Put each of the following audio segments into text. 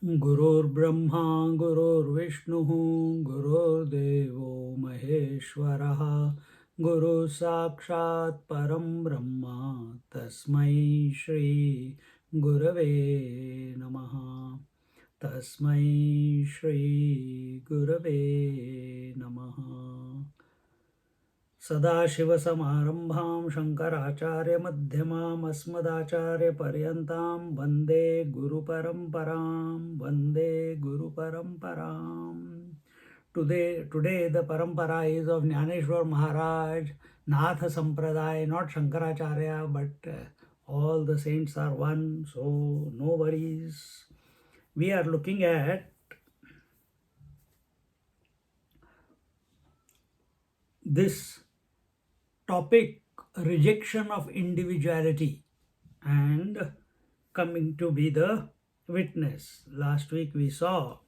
Gurur Brahma, Gurur Vishnu, Gurur Devo Maheshwaraha, Guru Sakshat Param Brahma, Tasmai Shri Gurave Namaha. Tasmai Shri Gurave Namaha. सदाशिवसमारम्भां शङ्कराचार्यमध्यमाम् अस्मदाचार्यपर्यन्तां वन्दे गुरुपरम्परां वन्दे गुरुपरम्पराम्. Today the parampara is of Jnaneshwar Maharaj, Nath Sampradaya, not Shankaracharya, but all the saints are one, so no worries. We are looking at this topic, rejection of individuality, and coming to be the witness. Last week we saw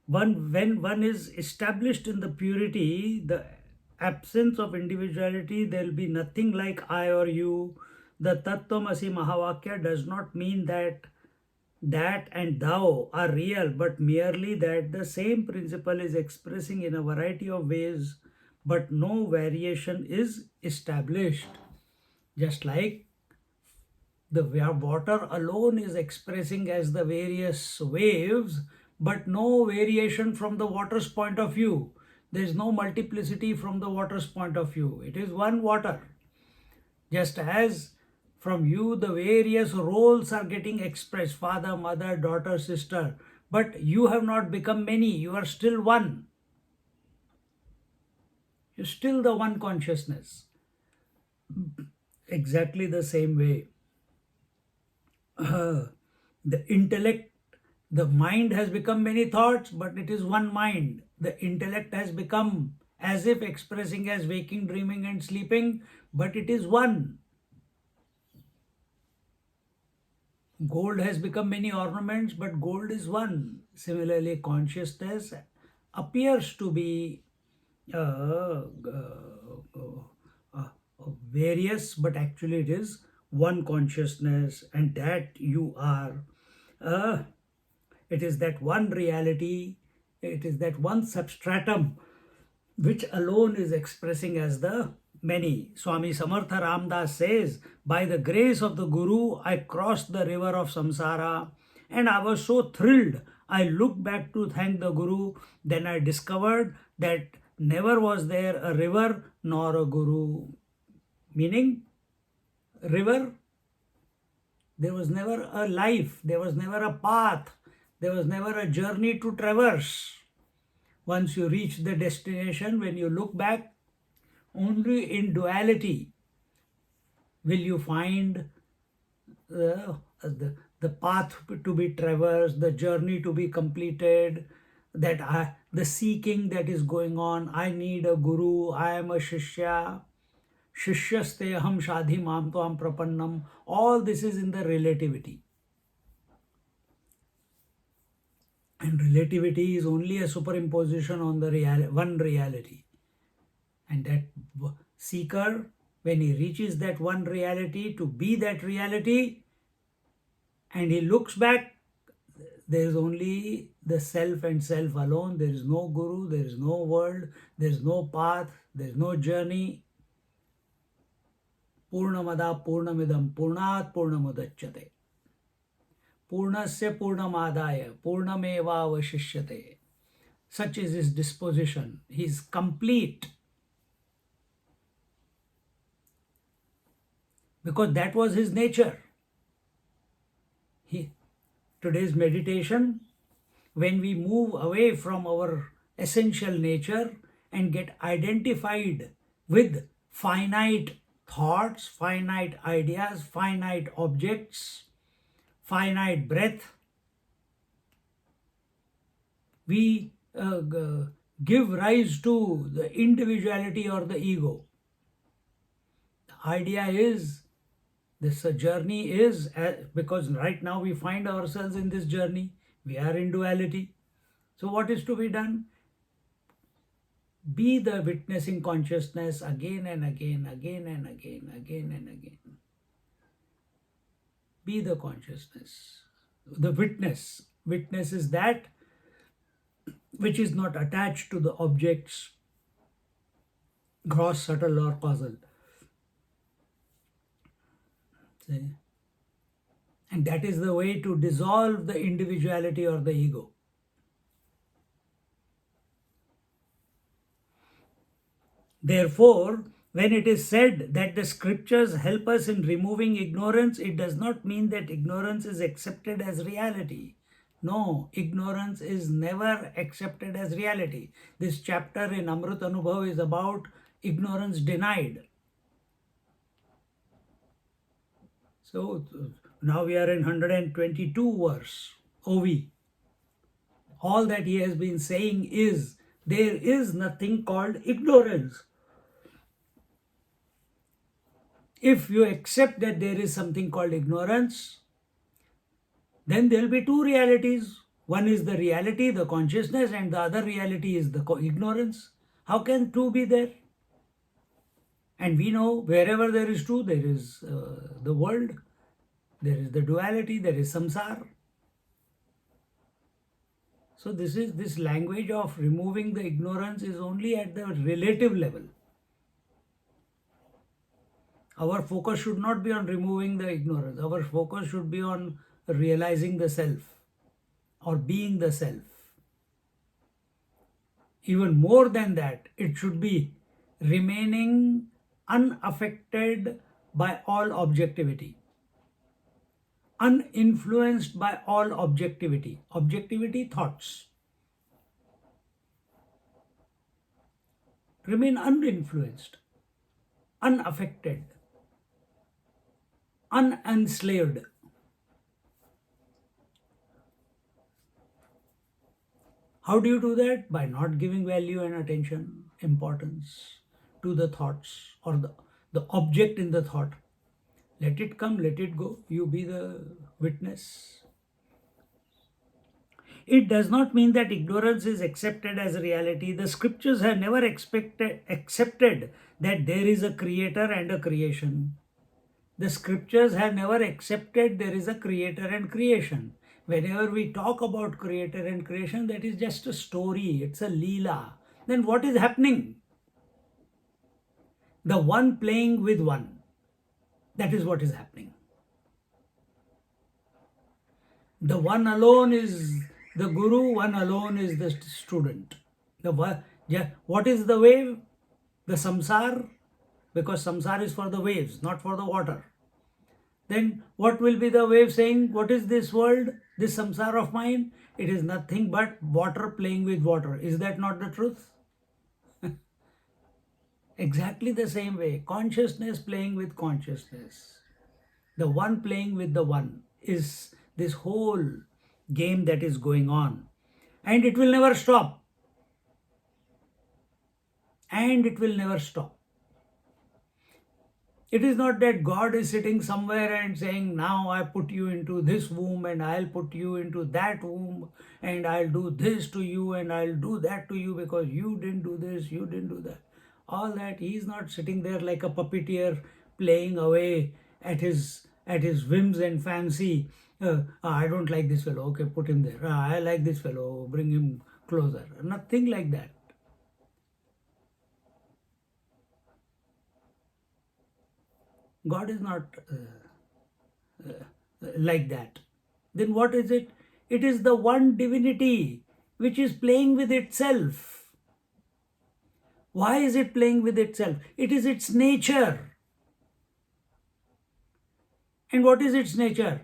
when one is established in the purity, the absence of individuality, there will be nothing like I or you. The Tattvamasi Mahavakya does not mean that and thou are real, but merely that the same principle is expressing in a variety of ways, but no variation is established. Just like the water alone is expressing as the various waves, but no variation from the water's point of view. There is no multiplicity from the water's point of view. It is one water. Just as from you, the various roles are getting expressed, father, mother, daughter, sister, but you have not become many, you are still one. You're still the one consciousness. Exactly the same way. The intellect, the mind has become many thoughts, but it is one mind. The intellect has become as if expressing as waking, dreaming, and sleeping, but it is one. Gold has become many ornaments, but gold is one. Similarly, consciousness appears to be various, but actually it is one consciousness, and that you are. It is that one reality, it is that one substratum which alone is expressing as the many. Swami Samartha Ramdas says, by the grace of the Guru, I crossed the river of samsara, and I was so thrilled. I looked back to thank the Guru. Then I discovered that never was there a river nor a Guru. Meaning, river, there was never a life, there was never a path, there was never a journey to traverse. Once you reach the destination, when you look back, only in duality will you find the path to be traversed, the journey to be completed, the seeking that is going on. I need a guru, I am a shishya, shishyaste aham shadhi mam tvam prapannam. All this is in the relativity. And relativity is only a superimposition on the one reality. And that seeker, when he reaches that one reality to be that reality, and he looks back, there is only the self and self alone. There is no guru, there is no world, there is no path, there is no journey. Purnamada Purnamidam Purnat Purnamudachyate. Purnasya Purnamadaya Purnameva Vashishyate. Such is his disposition. He is complete. Because that was his nature. Today's meditation, when we move away from our essential nature and get identified with finite thoughts, finite ideas, finite objects, finite breath. We give rise to the individuality or the ego. The idea is, this journey is, because right now we find ourselves in this journey, we are in duality. So what is to be done? Be the witnessing consciousness again and again, again and again, again and again. Be the consciousness, the witness. Witness is that which is not attached to the objects, gross, subtle or causal. See? And that is the way to dissolve the individuality or the ego. Therefore, when it is said that the scriptures help us in removing ignorance, it does not mean that ignorance is accepted as reality. No, ignorance is never accepted as reality. This chapter in Amrutanubhava is about ignorance denied. So now we are in 122 verse, OV. All that he has been saying is, there is nothing called ignorance. If you accept that there is something called ignorance, then there will be two realities. One is the reality, the consciousness, and the other reality is the ignorance. How can two be there? And we know wherever there is two, there is the world, there is the duality, there is samsara. So this language of removing the ignorance is only at the relative level. Our focus should not be on removing the ignorance. Our focus should be on realizing the self or being the self. Even more than that, it should be remaining unaffected by all objectivity, uninfluenced by all objectivity. Objectivity, thoughts. Remain uninfluenced, unaffected, unenslaved. How do you do that? By not giving value and attention, importance to the thoughts or the object in the thought. Let it come, let it go. You be the witness. It does not mean that ignorance is accepted as reality. The scriptures have never accepted that there is a creator and a creation. The scriptures have never accepted there is a creator and creation. Whenever we talk about creator and creation, that is just a story, it's a leela. Then what is happening? The one playing with one. That is what is happening. The one alone is the guru, one alone is the student. What is the wave? The samsara, because samsara is for the waves, not for the water. Then what will be the wave saying? What is this world, this samsara of mine? It is nothing but water playing with water. Is that not the truth? Exactly the same way, consciousness playing with consciousness. The one playing with the one is this whole game that is going on. And it will never stop. And it will never stop. It is not that God is sitting somewhere and saying, now I put you into this womb and I'll put you into that womb and I'll do this to you and I'll do that to you because you didn't do this, you didn't do that. All that, he is not sitting there like a puppeteer playing away at his whims and fancy. I don't like this fellow, okay, put him there. I like this fellow, bring him closer. Nothing like that. God is not like that. Then what is it? It is the one divinity which is playing with itself. Why is it playing with itself? It is its nature. And what is its nature?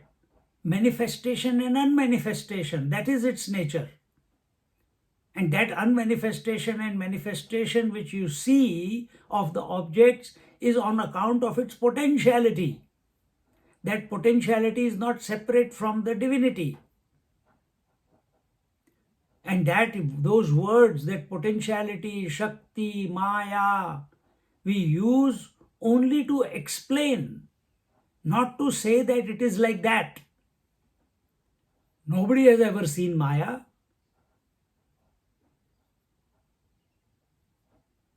Manifestation and unmanifestation. That is its nature. And that unmanifestation and manifestation which you see of the objects is on account of its potentiality. That potentiality is not separate from the divinity. And that those words, that potentiality, Shakti, Maya, we use only to explain, not to say that it is like that. Nobody has ever seen Maya.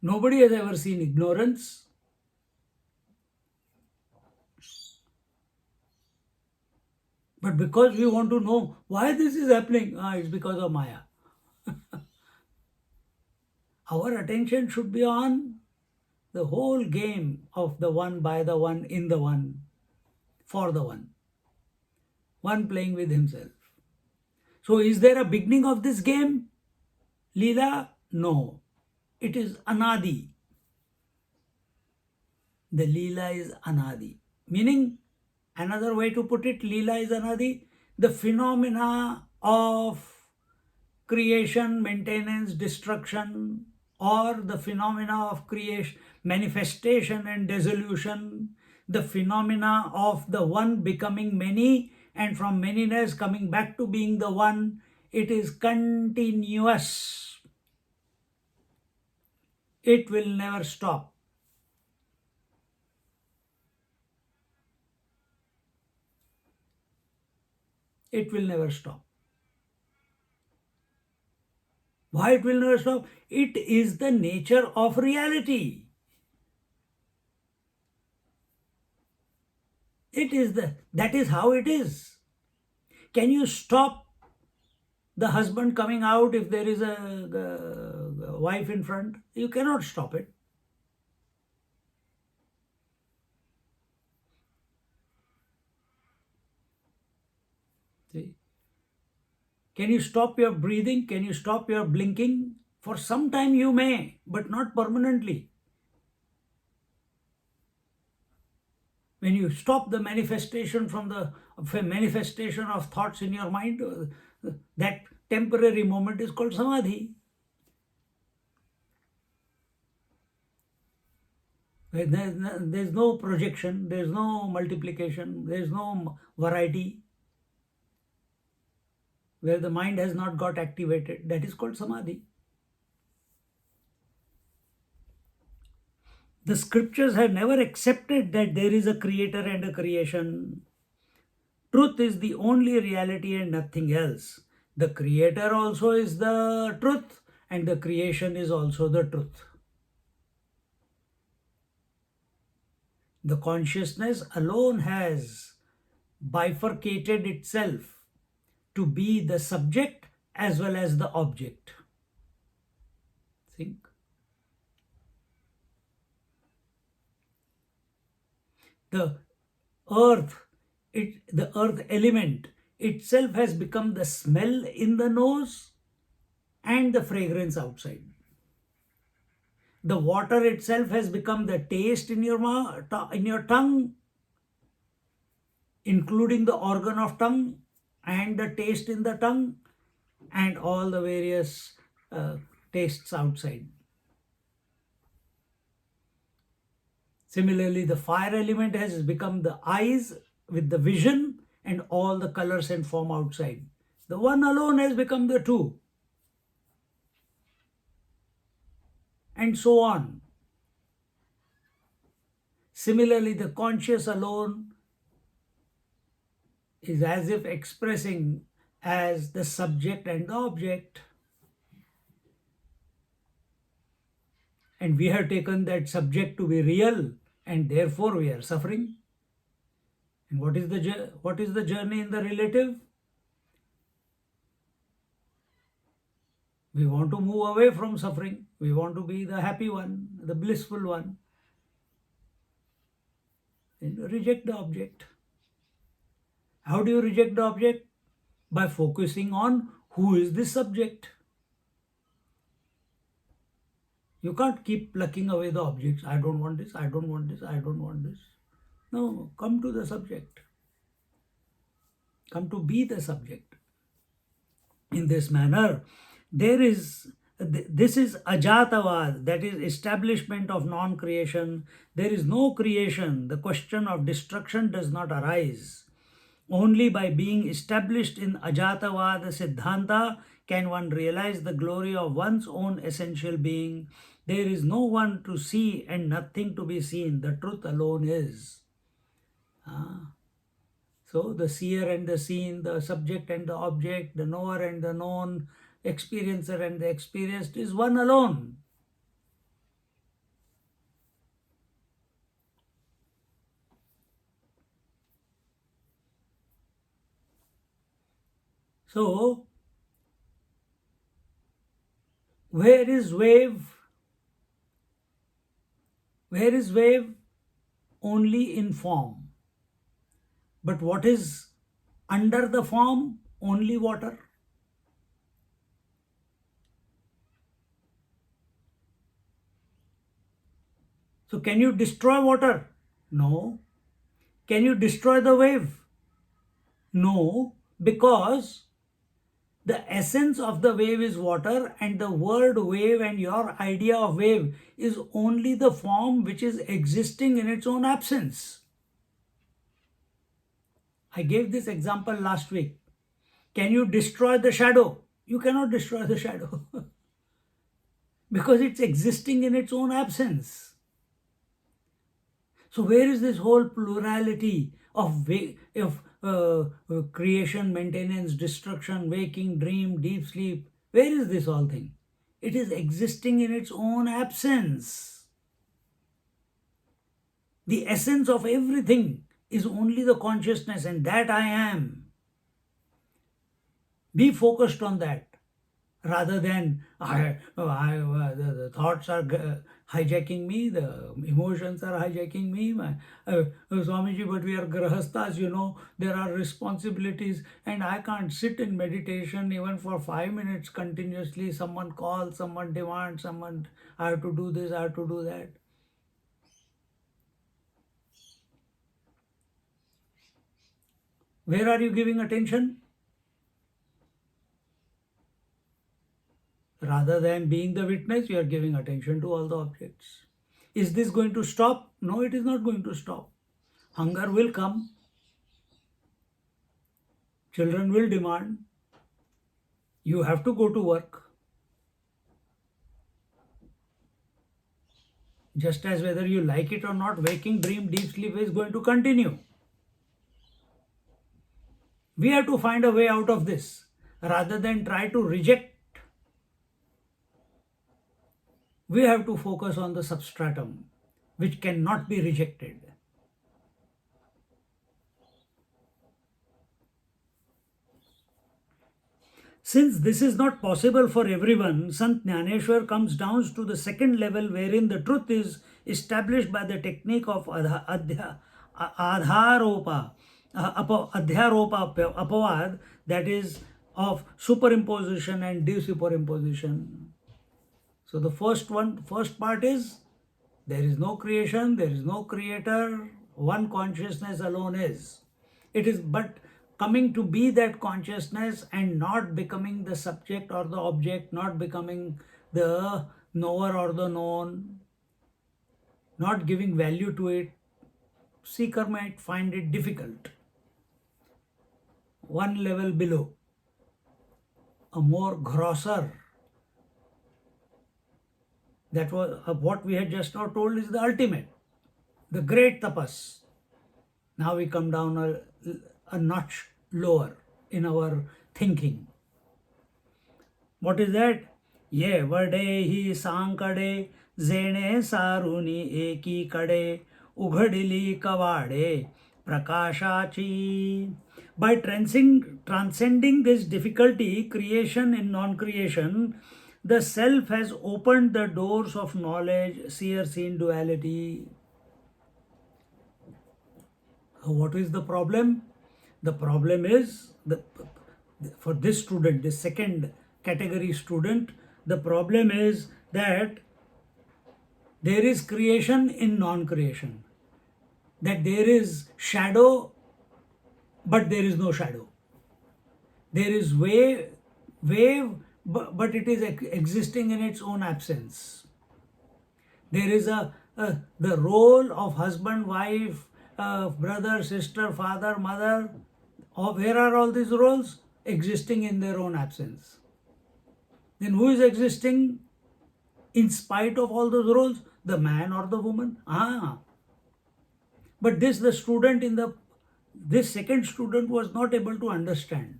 Nobody has ever seen ignorance. But because we want to know why this is happening, it's because of Maya. Our attention should be on the whole game of the one, by the one, in the one, for the one playing with himself. So is there a beginning of this game, Leela? No. It is Anadi. The Leela is Anadi. Meaning, another way to put it, Leela is Anadi, the phenomena of creation, maintenance, destruction, or the phenomena of creation, manifestation and dissolution, the phenomena of the one becoming many and from manyness coming back to being the one, it is continuous. It will never stop. It will never stop. Why it will never stop? It is the nature of reality. That is how it is. Can you stop the husband coming out if there is a wife in front? You cannot stop it. See? Can you stop your breathing? Can you stop your blinking? For some time you may, but not permanently. When you stop the manifestation from the manifestation of thoughts in your mind, that temporary moment is called samadhi. There's no projection, there's no multiplication, there's no variety, where the mind has not got activated. That is called samadhi. The scriptures have never accepted that there is a creator and a creation. Truth is the only reality and nothing else. The creator also is the truth, and the creation is also the truth. The consciousness alone has bifurcated itself to be the subject as well as the object. Think. The earth element itself has become the smell in the nose and the fragrance outside. The water itself has become the taste in your tongue, including the organ of tongue and the taste in the tongue and all the various tastes outside. Similarly, the fire element has become the eyes with the vision and all the colors and form outside. The one alone has become the two. And so on. Similarly, the conscious alone is as if expressing as the subject and the object. And we have taken that subject to be real, and therefore we are suffering. And what is the journey in the relative? We want to move away from suffering. We want to be the happy one, the blissful one. And reject the object. How do you reject the object? By focusing on who is this subject. You can't keep plucking away the objects. I don't want this, I don't want this, I don't want this. No, come to the subject. Come to be the subject. In this manner, there is This is ajatavad, that is establishment of non-creation. There is no creation. The question of destruction does not arise. Only by being established in ajatavad siddhanta can one realize the glory of one's own essential being. There is no one to see and nothing to be seen. The truth alone is. So the seer and the seen, the subject and the object, the knower and the known, experiencer and the experienced is one alone. So, where is wave? Where is wave? Only in form. But what is under the form? Only water. So can you destroy water? No. Can you destroy the wave? No, because the essence of the wave is water, and the word wave and your idea of wave is only the form which is existing in its own absence. I gave this example last week. Can you destroy the shadow? You cannot destroy the shadow because it's existing in its own absence. So where is this whole plurality of creation, maintenance, destruction, waking, dream, deep sleep? Where is this all thing? It is existing in its own absence. The essence of everything is only the consciousness, and that I am. Be focused on that rather than the thoughts are hijacking me, the emotions are hijacking me. Swamiji, but we are grahastas, there are responsibilities, and I can't sit in meditation even for 5 minutes continuously. Someone calls, someone demands, I have to do this, I have to do that. Where are you giving attention? Rather than being the witness, you are giving attention to all the objects. Is this going to stop? No, it is not going to stop. Hunger will come. Children will demand. You have to go to work. Just as whether you like it or not, waking, dream, deep sleep is going to continue. We have to find a way out of this rather than try to reject. We have to focus on the substratum, which cannot be rejected. Since this is not possible for everyone, Sant Jnaneshwar comes down to the second level, wherein the truth is established by the technique of adhyaropa, apavad, that is of superimposition and desuperimposition. So the first part is there is no creation, there is no creator, one consciousness alone is. It is but coming to be that consciousness and not becoming the subject or the object, not becoming the knower or the known, not giving value to it. Seeker might find it difficult. One level below, a more grosser. That was what we had just now told is the ultimate, the great tapas. Now we come down a notch lower in our thinking. What is that? Ye vade hi sankade zene saruni eki kade ughadili kavade prakashachi. By transcending this difficulty, creation in non-creation, the self has opened the doors of knowledge, seer-seen duality. What is the problem? The problem is, for this student, this second category student, the problem is that there is creation in non-creation. That there is shadow, but there is no shadow. There is wave, but it is existing in its own absence. There is the role of husband, wife, brother, sister, father, mother. Where are all these roles? Existing in their own absence. Then who is existing in spite of all those roles? The man or the woman? But this second student was not able to understand,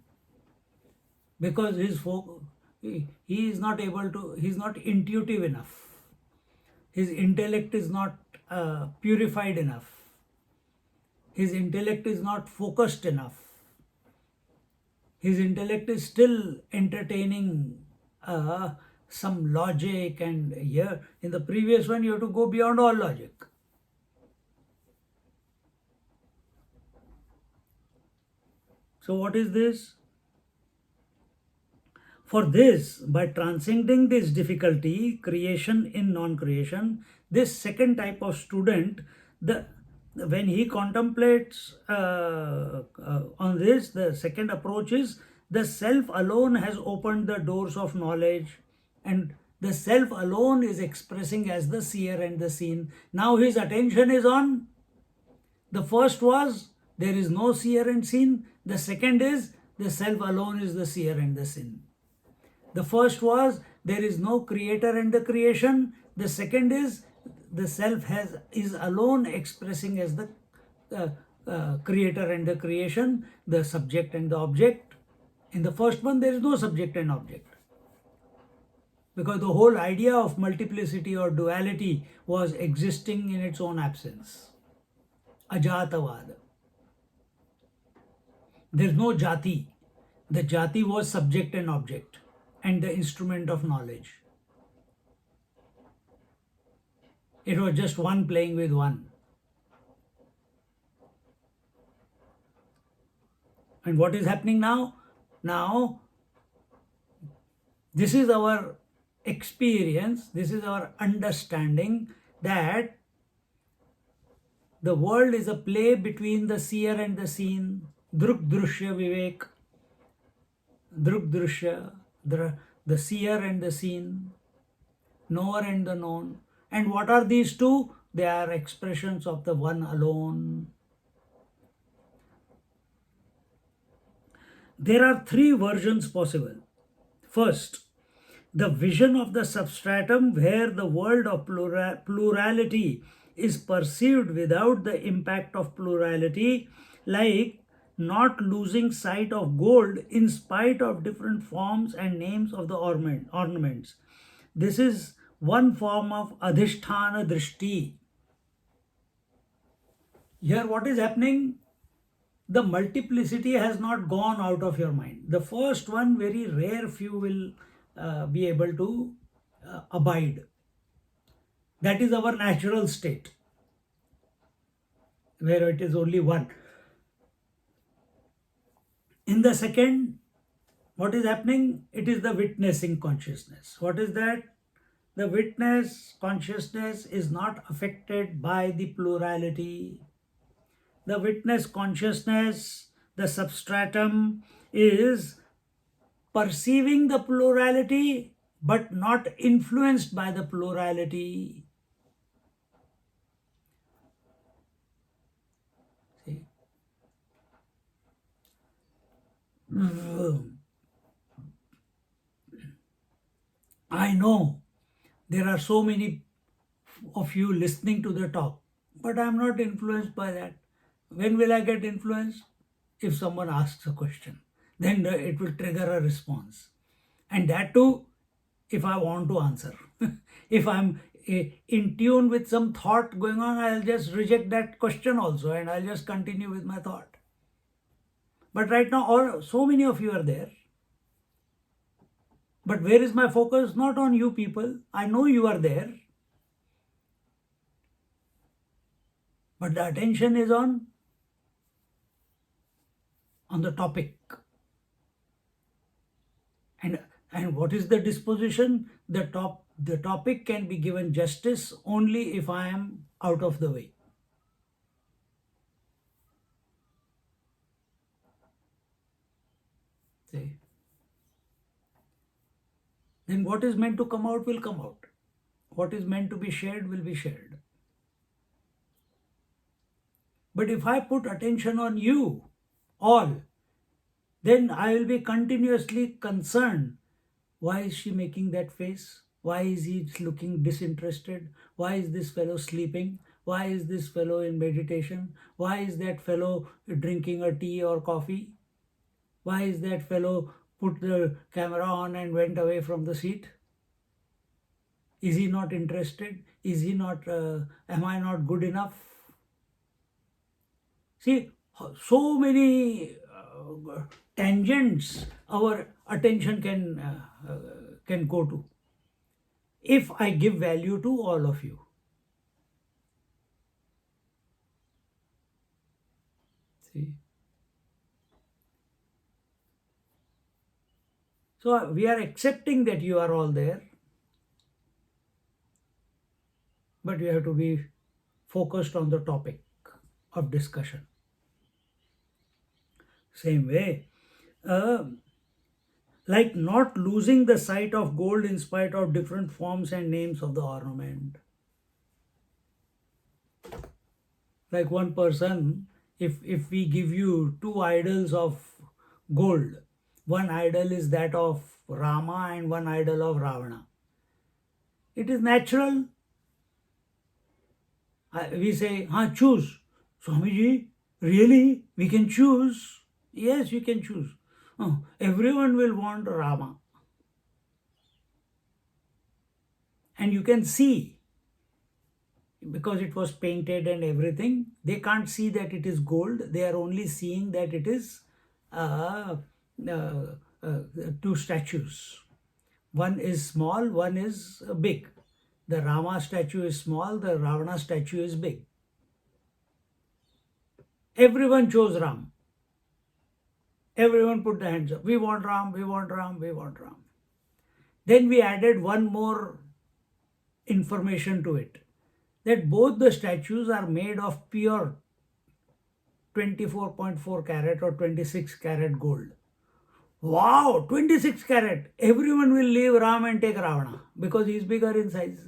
because he is not able to, he is not intuitive enough. His intellect is not purified enough. His intellect is not focused enough. His intellect is still entertaining some logic, and here in the previous one you have to go beyond all logic. So what is this? For this, by transcending this difficulty, creation in non-creation, this second type of student, when he contemplates on this, the second approach is the self alone has opened the doors of knowledge, and the self alone is expressing as the seer and the seen. Now his attention is on, the first was there is no seer and seen. The second is the self alone is the seer and the seen. The first was there is no creator and the creation. The second is the self is alone expressing as the creator and the creation, the subject and the object. In the first one there is no subject and object, because the whole idea of multiplicity or duality was existing in its own absence. Ajatavada. There is no jati. The jati was subject and object and the instrument of knowledge. It was just one playing with one. And what is happening now? Now, this is our experience, this is our understanding that the world is a play between the seer and the seen. Druk drushya vivek. Druk drushya, the seer and the seen, knower and the known. And what are these two? They are expressions of the one alone. There are three versions possible. First, the vision of the substratum where the world of plurality is perceived without the impact of plurality, like not losing sight of gold in spite of different forms and names of the ornaments. This is one form of adhisthana drishti. Here what is happening? The multiplicity has not gone out of your mind. The first one, very rare few will be able to abide. That is our natural state, where it is only one. In the second, what is happening? It is the witnessing consciousness. What is that? The witness consciousness is not affected by the plurality. The witness consciousness, the substratum, is perceiving the plurality but not influenced by the plurality. See? I know there are so many of you listening to the talk, but I am not influenced by that. When will I get influenced? If someone asks a question, then it will trigger a response. And that too, if I want to answer. If I'm in tune with some thought going on, I'll just reject that question also and I'll just continue with my thought. But right now, so many of you are there. But where is my focus? Not on you people. I know you are there. But the attention is on the topic. And what is the disposition? The topic can be given justice only if I am out of the way. See? then what is meant to come out will come out. What is meant to be shared will be shared. But if I put attention on you, all, then I will be continuously concerned. Why is she making that face? Why is he looking disinterested? Why is this fellow sleeping? Why is this fellow in meditation? Why is that fellow drinking a tea or coffee? Why is that fellow put the camera on and went away from the seat? Is he not interested? Is he not, am I not good enough? See, so many tangents our attention can go to if I give value to all of you. See, so we are accepting that you are all there, but we have to be focused on the topic of discussion. Same way, like not losing the sight of gold in spite of different forms and names of the ornament. Like one person, if we give you two idols of gold, one idol is that of Rama and one idol of Ravana. It is natural. We say, choose. Swamiji, really? We can choose? Yes, you can choose. Oh, everyone will want Rama. And you can see, because it was painted and everything, they can't see that it is gold. They are only seeing that it is two statues. One is small, one is big. The Rama statue is small, the Ravana statue is big. Everyone chose Ram. Everyone put their hands up. We want Ram, we want Ram, we want Ram. Then we added one more information to it, that both the statues are made of pure 24.4 carat or 26 carat gold. Wow, 26 carat. Everyone will leave Ram and take Ravana because he is bigger in size.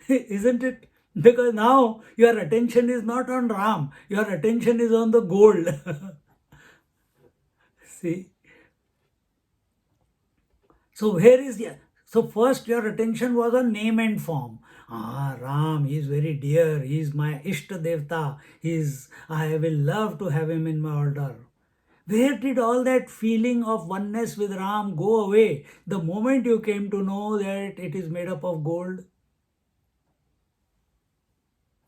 Isn't it? Because now your attention is not on Ram, your attention is on the gold. See? So where is the... So first your attention was on name and form. Ram, he is very dear, he is my Ishta Devta, I will love to have him in my altar. Where did all that feeling of oneness with Ram go away the moment you came to know that it is made up of gold?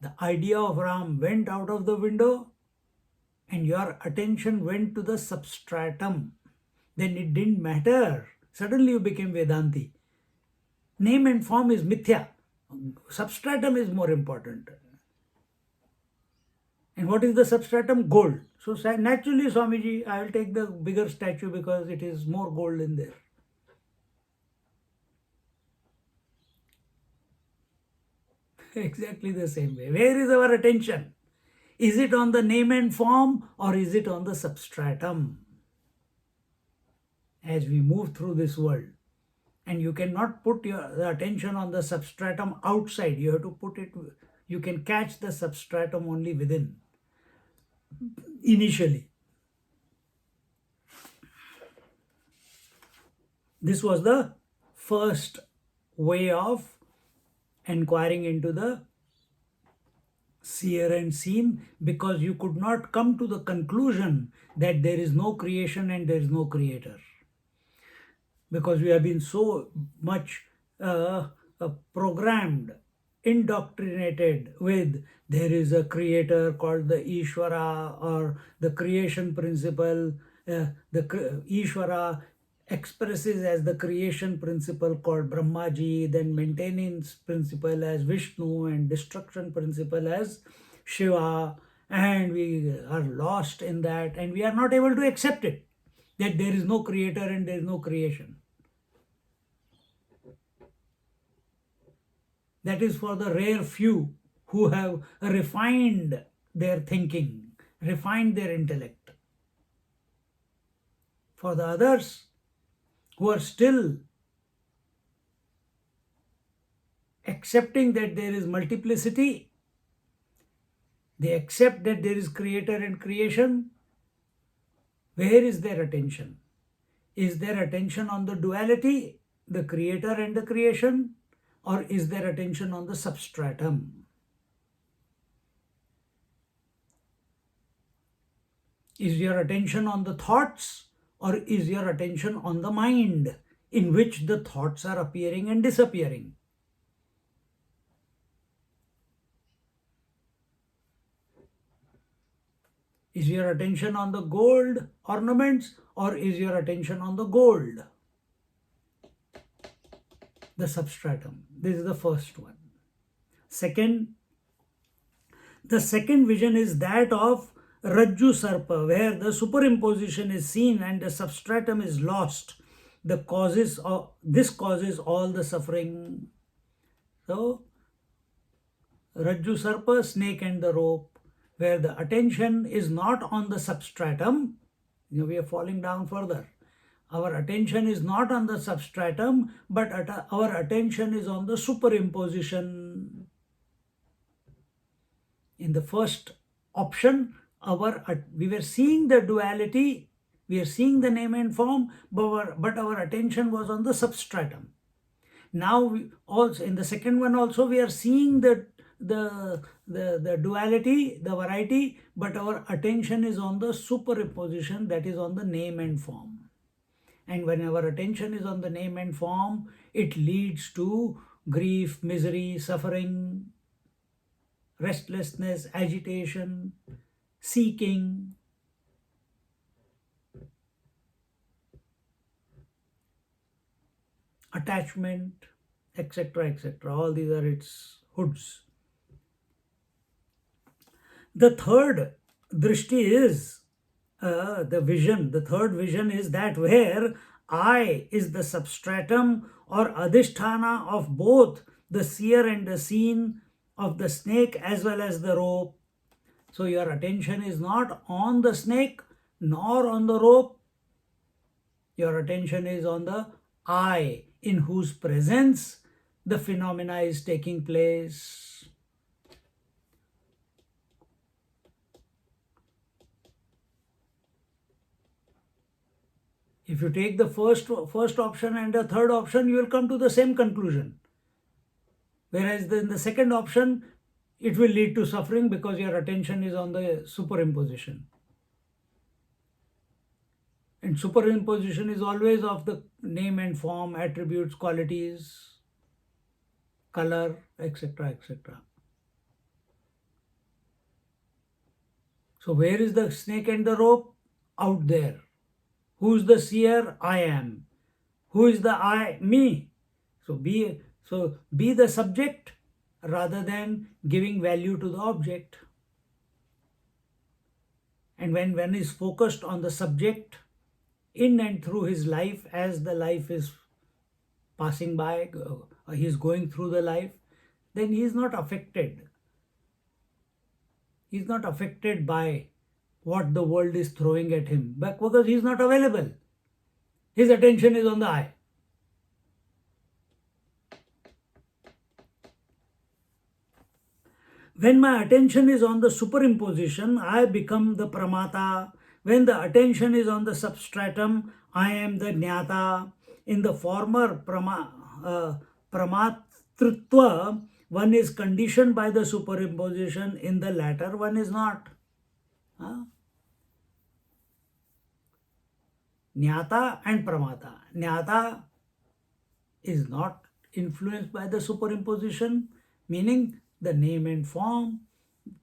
The idea of Ram went out of the window and your attention went to the substratum. Then it didn't matter. Suddenly you became Vedanti. Name and form is mithya. Substratum is more important. And what is the substratum? Gold. So naturally, Swamiji, I will take the bigger statue because it is more gold in there. Exactly the same way. Where is our attention? Is it on the name and form or is it on the substratum? As we move through this world, and you cannot put the attention on the substratum outside, you have to put it, you can catch the substratum only within, initially. This was the first way of inquiring into the seer and seen, because you could not come to the conclusion that there is no creation and there is no creator. Because we have been so much programmed, indoctrinated with there is a creator called the Ishvara or the creation principle. The Ishvara expresses as the creation principle called Brahmaji, then maintenance principle as Vishnu, and destruction principle as Shiva, and we are lost in that and we are not able to accept it, that there is no creator and there is no creation. That is for the rare few who have refined their thinking, refined their intellect. For the others who are still accepting that there is multiplicity, they accept that there is creator and creation, where is their attention? Is their attention on the duality, the creator and the creation, or is their attention on the substratum? Is your attention on the thoughts, or is your attention on the mind in which the thoughts are appearing and disappearing? Is your attention on the gold ornaments, or is your attention on the gold, the substratum? This is the first one. Second, the second vision is that of Rajju Sarpa, where the superimposition is seen and the substratum is lost. This causes all the suffering. So, Rajju Sarpa, snake and the rope, where the attention is not on the substratum. We are falling down further. Our attention is not on the substratum, but our attention is on the superimposition. In the first option, we were seeing the duality, we are seeing the name and form, but our attention was on the substratum. Now, also in the second one also, we are seeing the duality, the variety, but our attention is on the superimposition, that is on the name and form. And when our attention is on the name and form, it leads to grief, misery, suffering, restlessness, agitation, seeking. Attachment, etc., etc. All these are its hoods. The third drishti is the vision. The third vision is that where I is the substratum or adhisthana of both the seer and the seen, of the snake as well as the rope. So your attention is not on the snake nor on the rope. Your attention is on the I, in whose presence the phenomena is taking place. If you take the first option and the third option, you will come to the same conclusion. Whereas in the second option, it will lead to suffering because your attention is on the superimposition. And superimposition is always of the name and form, attributes, qualities, color, etc., etc. So where is the snake and the rope? Out there. Who is the seer? I am. Who is the I? Me. So be the subject rather than giving value to the object. And when one is focused on the subject in and through his life, as the life is passing by, he is going through the life, then he is not affected. He is not affected by what the world is throwing at him, because he is not available. His attention is on the I. When my attention is on the superimposition, I become the pramata. When the attention is on the substratum, I am the jnata. In the former pramatrutva, one is conditioned by the superimposition. In the latter, one is not. Jnata and pramata. Jnata is not influenced by the superimposition, meaning the name and form,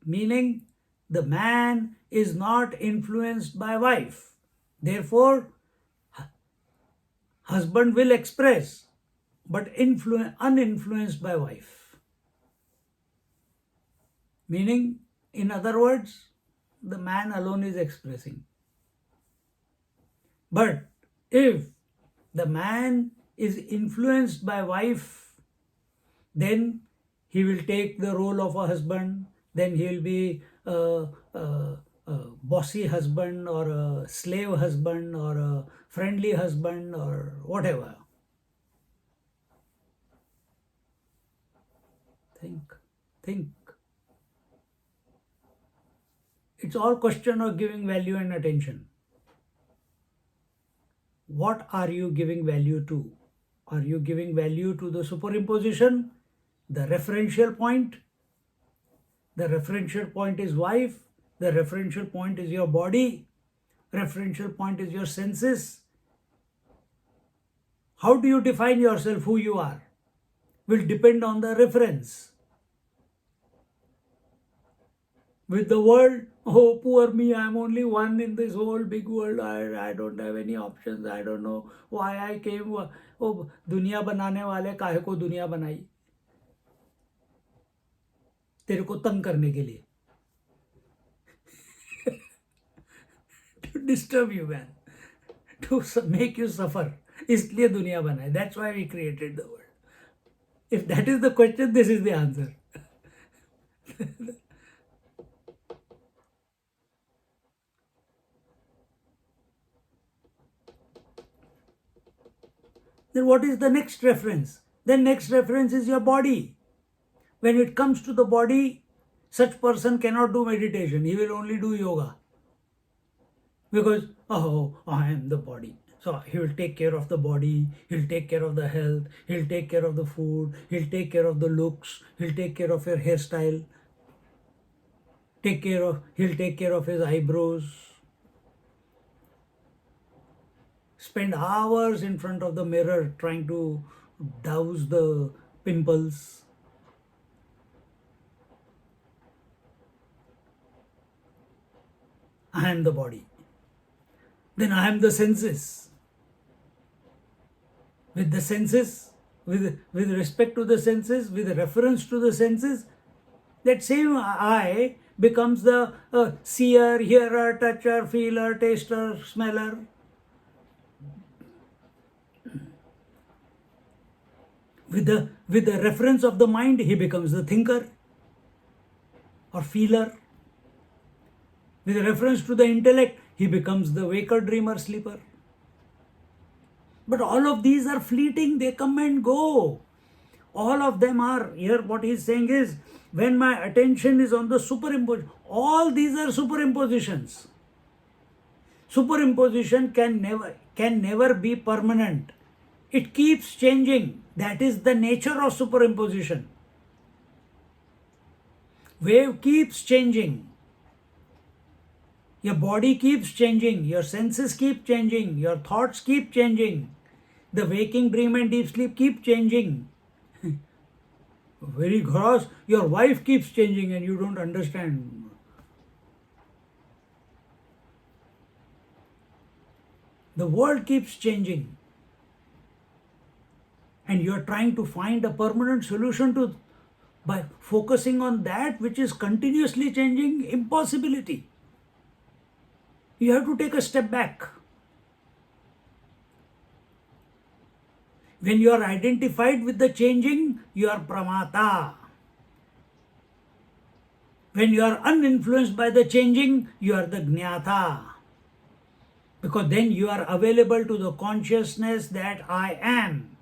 meaning the man is not influenced by wife. Therefore, husband will express, but uninfluenced by wife. Meaning, in other words, the man alone is expressing. But if the man is influenced by wife, then he will take the role of a husband, then he will be bossy husband or a slave husband or a friendly husband or whatever. Think, think. It's all question of giving value and attention. What are you giving value to? Are you giving value to the superimposition, the referential point? The referential point is wife. The referential point is your body. Referential point is your senses. How do you define yourself, who you are? Will depend on the reference. With the world, oh, poor me, I'm only one in this whole big world. I don't have any options. I don't know why I came. Oh, दुनिया बनाने वाले काहे को दुनिया बनाई? तेरे को तंग करने के लिए. To disturb you, man. To make you suffer. इसलिए दुनिया बनाई. That's why we created the world. If that is the question, this is the answer. Then what is the next reference? The next reference is your body. When it comes to the body, such person cannot do meditation. He will only do yoga. Because, oh, I am the body. So he will take care of the body, he'll take care of the health, he'll take care of the food, he'll take care of the looks, he'll take care of your hairstyle, he'll take care of his eyebrows. Spend hours in front of the mirror trying to douse the pimples. I am the body. Then I am the senses. With the senses, with respect to the senses, with reference to the senses, that same I becomes the seer, hearer, toucher, feeler, taster, smeller. With the reference of the mind, he becomes the thinker or feeler. With reference to the intellect, he becomes the waker, dreamer, sleeper. But all of these are fleeting, they come and go. All of them are, here what he is saying is, when my attention is on the superimposition, all these are superimpositions. Superimposition can never be permanent. It keeps changing. That is the nature of superimposition. Wave keeps changing. Your body keeps changing. Your senses keep changing. Your thoughts keep changing. The waking, dream and deep sleep keep changing. Very gross. Your wife keeps changing and you don't understand. The world keeps changing. And you are trying to find a permanent solution to by focusing on that which is continuously changing. Impossibility. You have to take a step back. When you are identified with the changing, you are pramata. When you are uninfluenced by the changing, you are the jnata. Because then you are available to the consciousness that I am.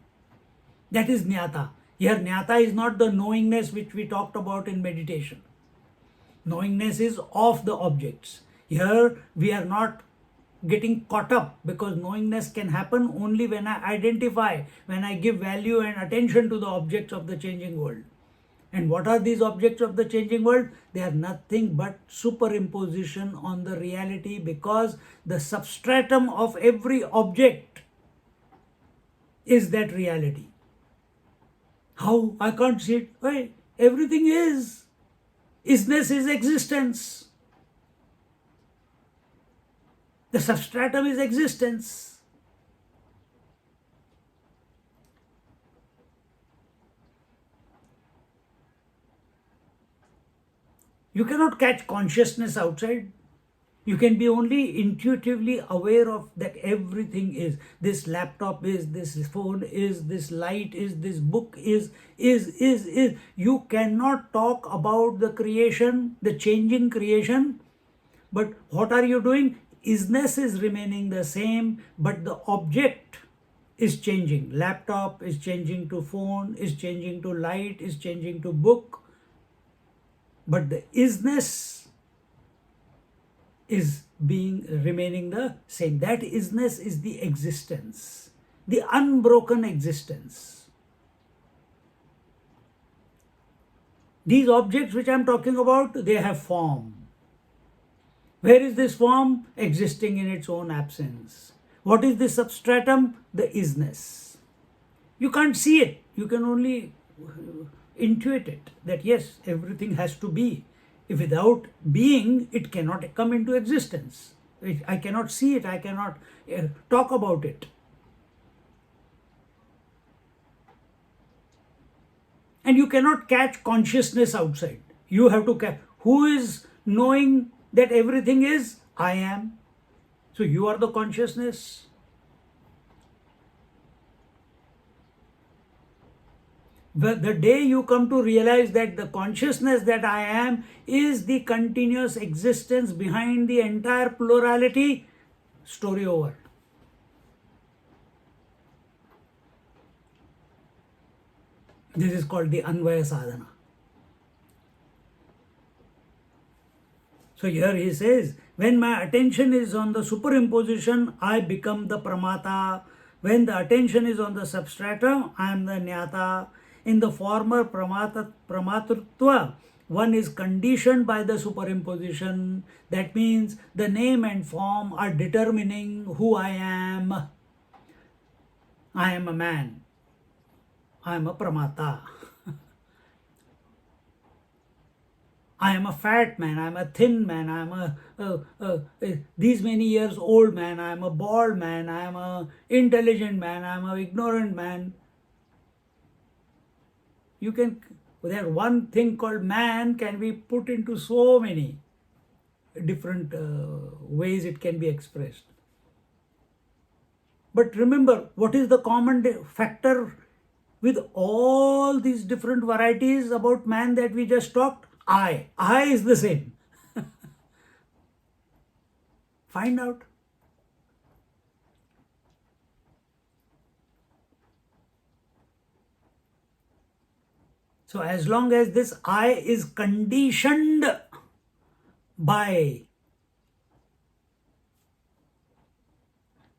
That is jnata. Here jnata is not the knowingness which we talked about in meditation. Knowingness is of the objects. Here we are not getting caught up, because knowingness can happen only when I identify, when I give value and attention to the objects of the changing world. And what are these objects of the changing world? They are nothing but superimposition on the reality, because the substratum of every object is that reality. How? I can't see it. Why? Everything is. Isness is existence. The substratum is existence. You cannot catch consciousness outside. You can be only intuitively aware of that everything is. This laptop is, this phone is, this light is, this book is. You cannot talk about the creation, the changing creation, But what are you doing? Isness is remaining the same, but the object is changing. Laptop is changing to phone, is changing to light, is changing to book. But the isness is remaining the same. That isness is the existence, the unbroken existence. These objects which I am talking about, they have form. Where is this form? Existing in its own absence. What is the substratum? The isness. You can't see it. You can only intuit it, that yes, everything has to be. If without being, it cannot come into existence. I cannot see it. I cannot talk about it. And you cannot catch consciousness outside. You have to catch. Who is knowing that everything is? I am. So you are the consciousness. But the day you come to realize that the consciousness that I am is the continuous existence behind the entire plurality, story over. This is called the Anvaya Sadhana. So here he says, when my attention is on the superimposition, I become the pramata. When the attention is on the substratum, I am the jnata. In the former pramatrutva, one is conditioned by the superimposition. That means the name and form are determining who I am. I am a man. I am a pramata. I am a fat man, I am a thin man, I am these many years old man, I am a bald man, I am a intelligent man, I am a ignorant man. You can, that one thing called man can be put into so many different ways it can be expressed. But remember, what is the common factor with all these different varieties about man that we just talked? I is the same. Find out. So as long as this I is conditioned by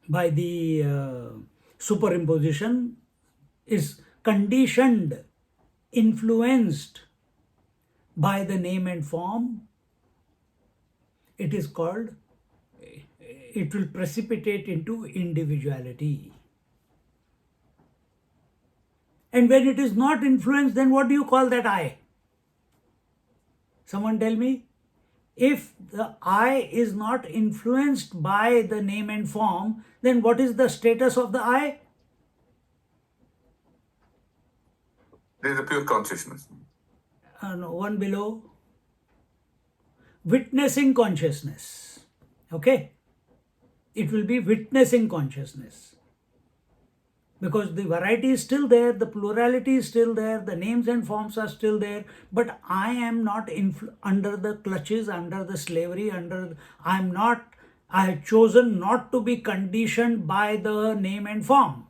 the superimposition, is conditioned, influenced by the name and form, it is called, it will precipitate into individuality. And when it is not influenced, then what do you call that I? Someone tell me. If the I is not influenced by the name and form, then what is the status of the I? There is a pure consciousness. No, one below. Witnessing consciousness. Okay? It will be witnessing consciousness. Because the variety is still there, the plurality is still there, the names and forms are still there, but I am not under the clutches, under the slavery, I have chosen not to be conditioned by the name and form.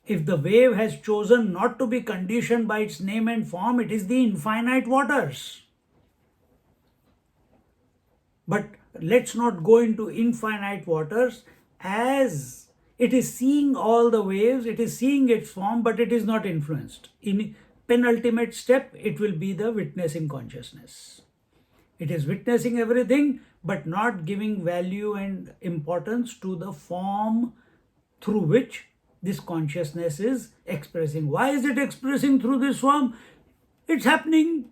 If the wave has chosen not to be conditioned by its name and form, it is the infinite waters. But let's not go into infinite waters, as it is seeing all the waves, it is seeing its form, but it is not influenced. In penultimate step, it will be the witnessing consciousness. It is witnessing everything, but not giving value and importance to the form through which this consciousness is expressing. Why is it expressing through this form? It's happening.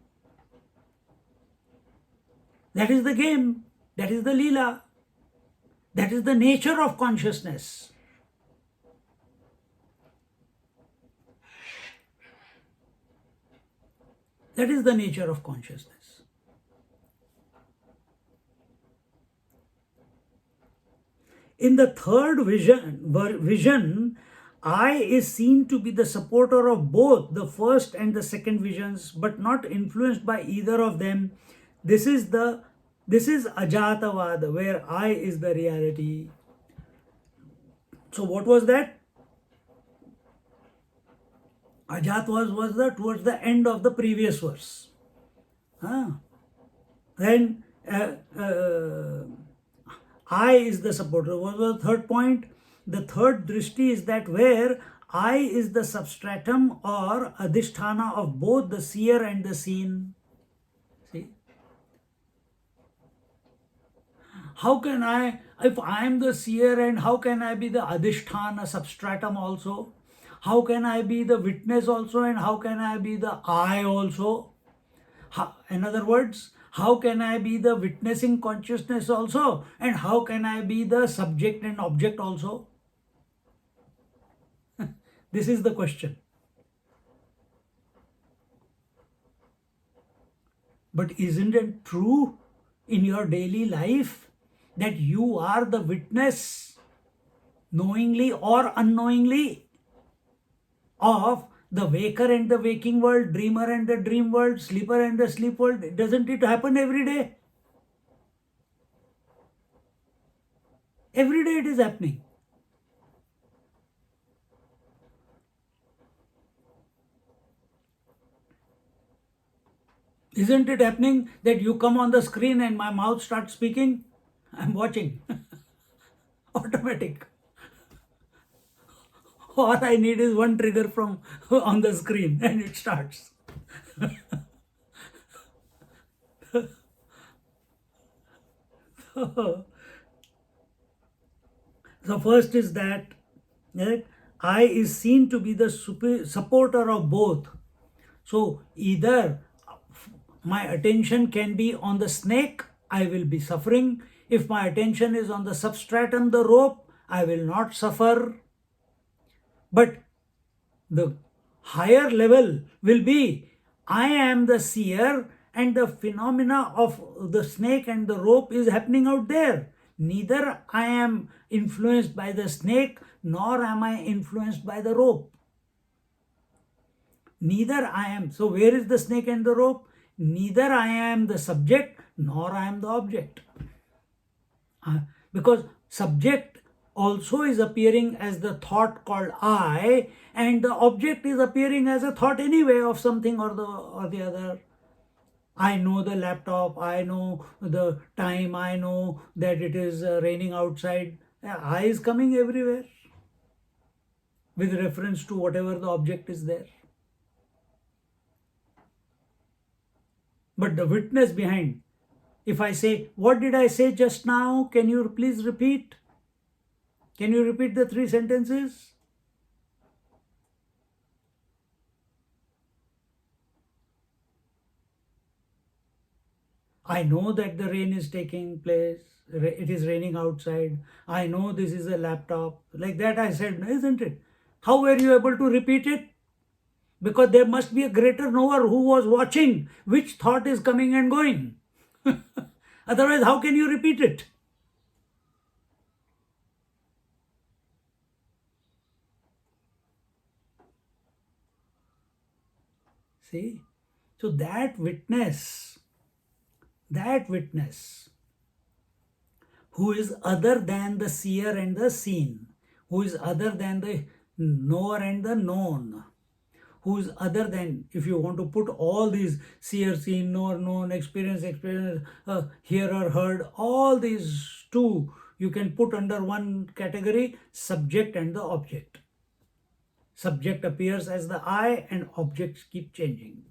That is the game. That is the Leela. That is the nature of consciousness. That is the nature of consciousness. In the third vision, I is seen to be the supporter of both the first and the second visions, but not influenced by either of them. This is Ajatavada, where I is the reality. So what was that? Ajat was the towards the end of the previous verse. Then I is the supporter. What was the third point? The third drishti is that where I is the substratum or adhisthana of both the seer and the seen. See? How can I, if I am the seer, and how can I be the adhisthana substratum also? How can I be the witness also, and how can I be the I also? In other words, how can I be the witnessing consciousness also, and how can I be the subject and object also? This is the question. But isn't it true in your daily life that you are the witness, knowingly or unknowingly, of the waker and the waking world, dreamer and the dream world, sleeper and the sleep world? Doesn't it happen every day? Every day it is happening. Isn't it happening that you come on the screen and my mouth starts speaking? I'm watching. Automatic. All I need is one trigger from on the screen and it starts. So first is that I is seen to be the supporter of both. So either my attention can be on the snake, I will be suffering. If my attention is on the substratum, the rope, I will not suffer. But the higher level will be, I am the seer and the phenomena of the snake and the rope is happening out there. Neither I am influenced by the snake nor am I influenced by the rope. Neither I am. So where is the snake and the rope? Neither I am the subject nor I am the object. Because subject also is appearing as the thought called I, and the object is appearing as a thought anyway of something or the other. I know the laptop, I know the time, I know that it is raining outside. I is coming everywhere with reference to whatever the object is there. But the witness behind, if I say, what did I say just now? Can you please repeat? Can you repeat the 3 sentences? I know that the rain is taking place. It is raining outside. I know this is a laptop. Like that I said, isn't it? How were you able to repeat it? Because there must be a greater knower who was watching which thought is coming and going. Otherwise, how can you repeat it? See? So that witness, who is other than the seer and the seen, who is other than the knower and the known, who is other than, if you want to put all these seer, seen, knower, known, experience, hearer, heard, all these two you can put under one category, subject and the object. Subject appears as the I and objects keep changing.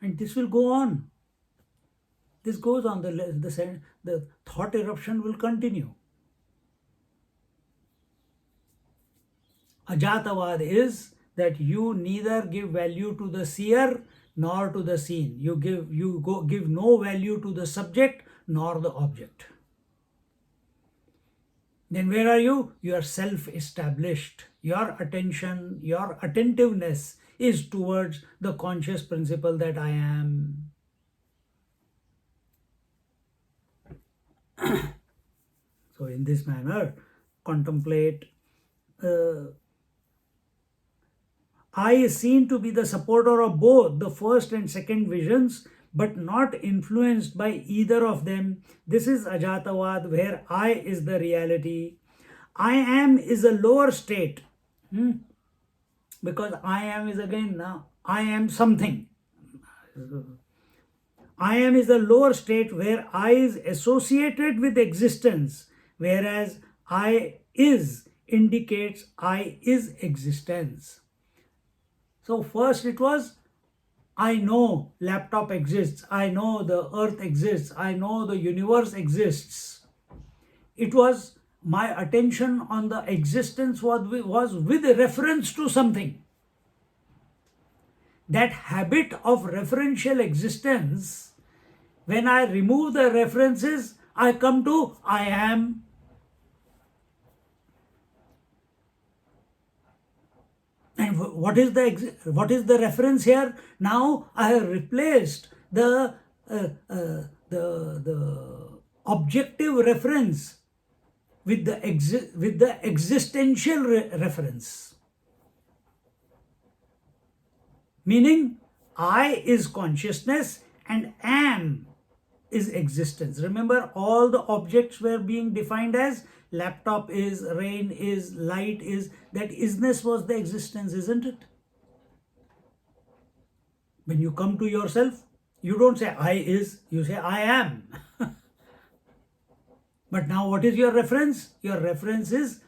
And this will go on. This goes on, the thought eruption will continue. Ajatavad is that you neither give value to the seer nor to the seen. You give no value to the subject nor the object. Then where are you? You are self-established. Your attention, your attentiveness is towards the conscious principle that I am. in this manner, contemplate. I is seen to be the supporter of both the first and second visions, but not influenced by either of them. This is Ajatavad, where I is the reality. I am is a lower state. Because I am is again now, I am something. I am is the lower state where I is associated with existence, whereas I is indicates I is existence. So first it was, I know laptop exists, I know the earth exists, I know the universe exists. It was my attention on the existence was with reference to something. That habit of referential existence, when I remove the references, I come to I am. And what is the reference here? Now I have replaced the objective reference with the existential reference. Meaning, I is consciousness and am is existence. Remember, all the objects were being defined as laptop is, rain is, light is. That isness was the existence, isn't it? When you come to yourself, you don't say I is, you say I am. But now what is your reference? Your reference is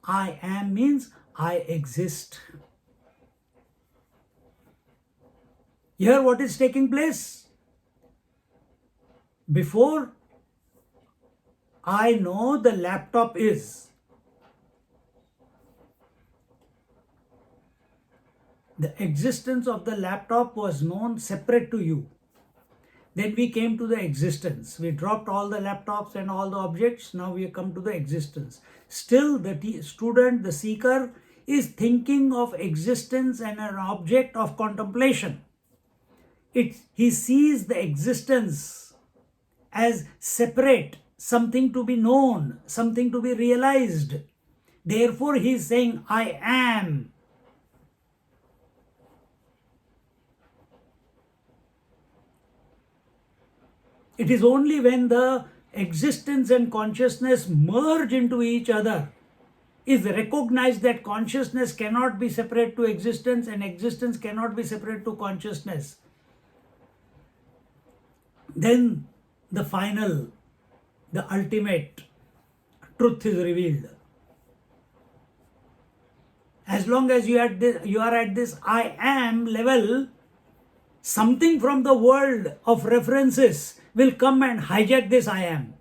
I am means I exist. Here what is taking place? Before I know the laptop is, the existence of the laptop was known separate to you. Then we came to the existence. We dropped all the laptops and all the objects. Now we come to the existence. Still the student, the seeker, is thinking of existence and an object of contemplation. He sees the existence as separate, something to be known, something to be realized. Therefore, he is saying, I am. It is only when the existence and consciousness merge into each other, is recognized that consciousness cannot be separate to existence and existence cannot be separate to consciousness. Then the final, the ultimate truth is revealed. As long as you are at this I am level, something from the world of references will come and hijack this I am.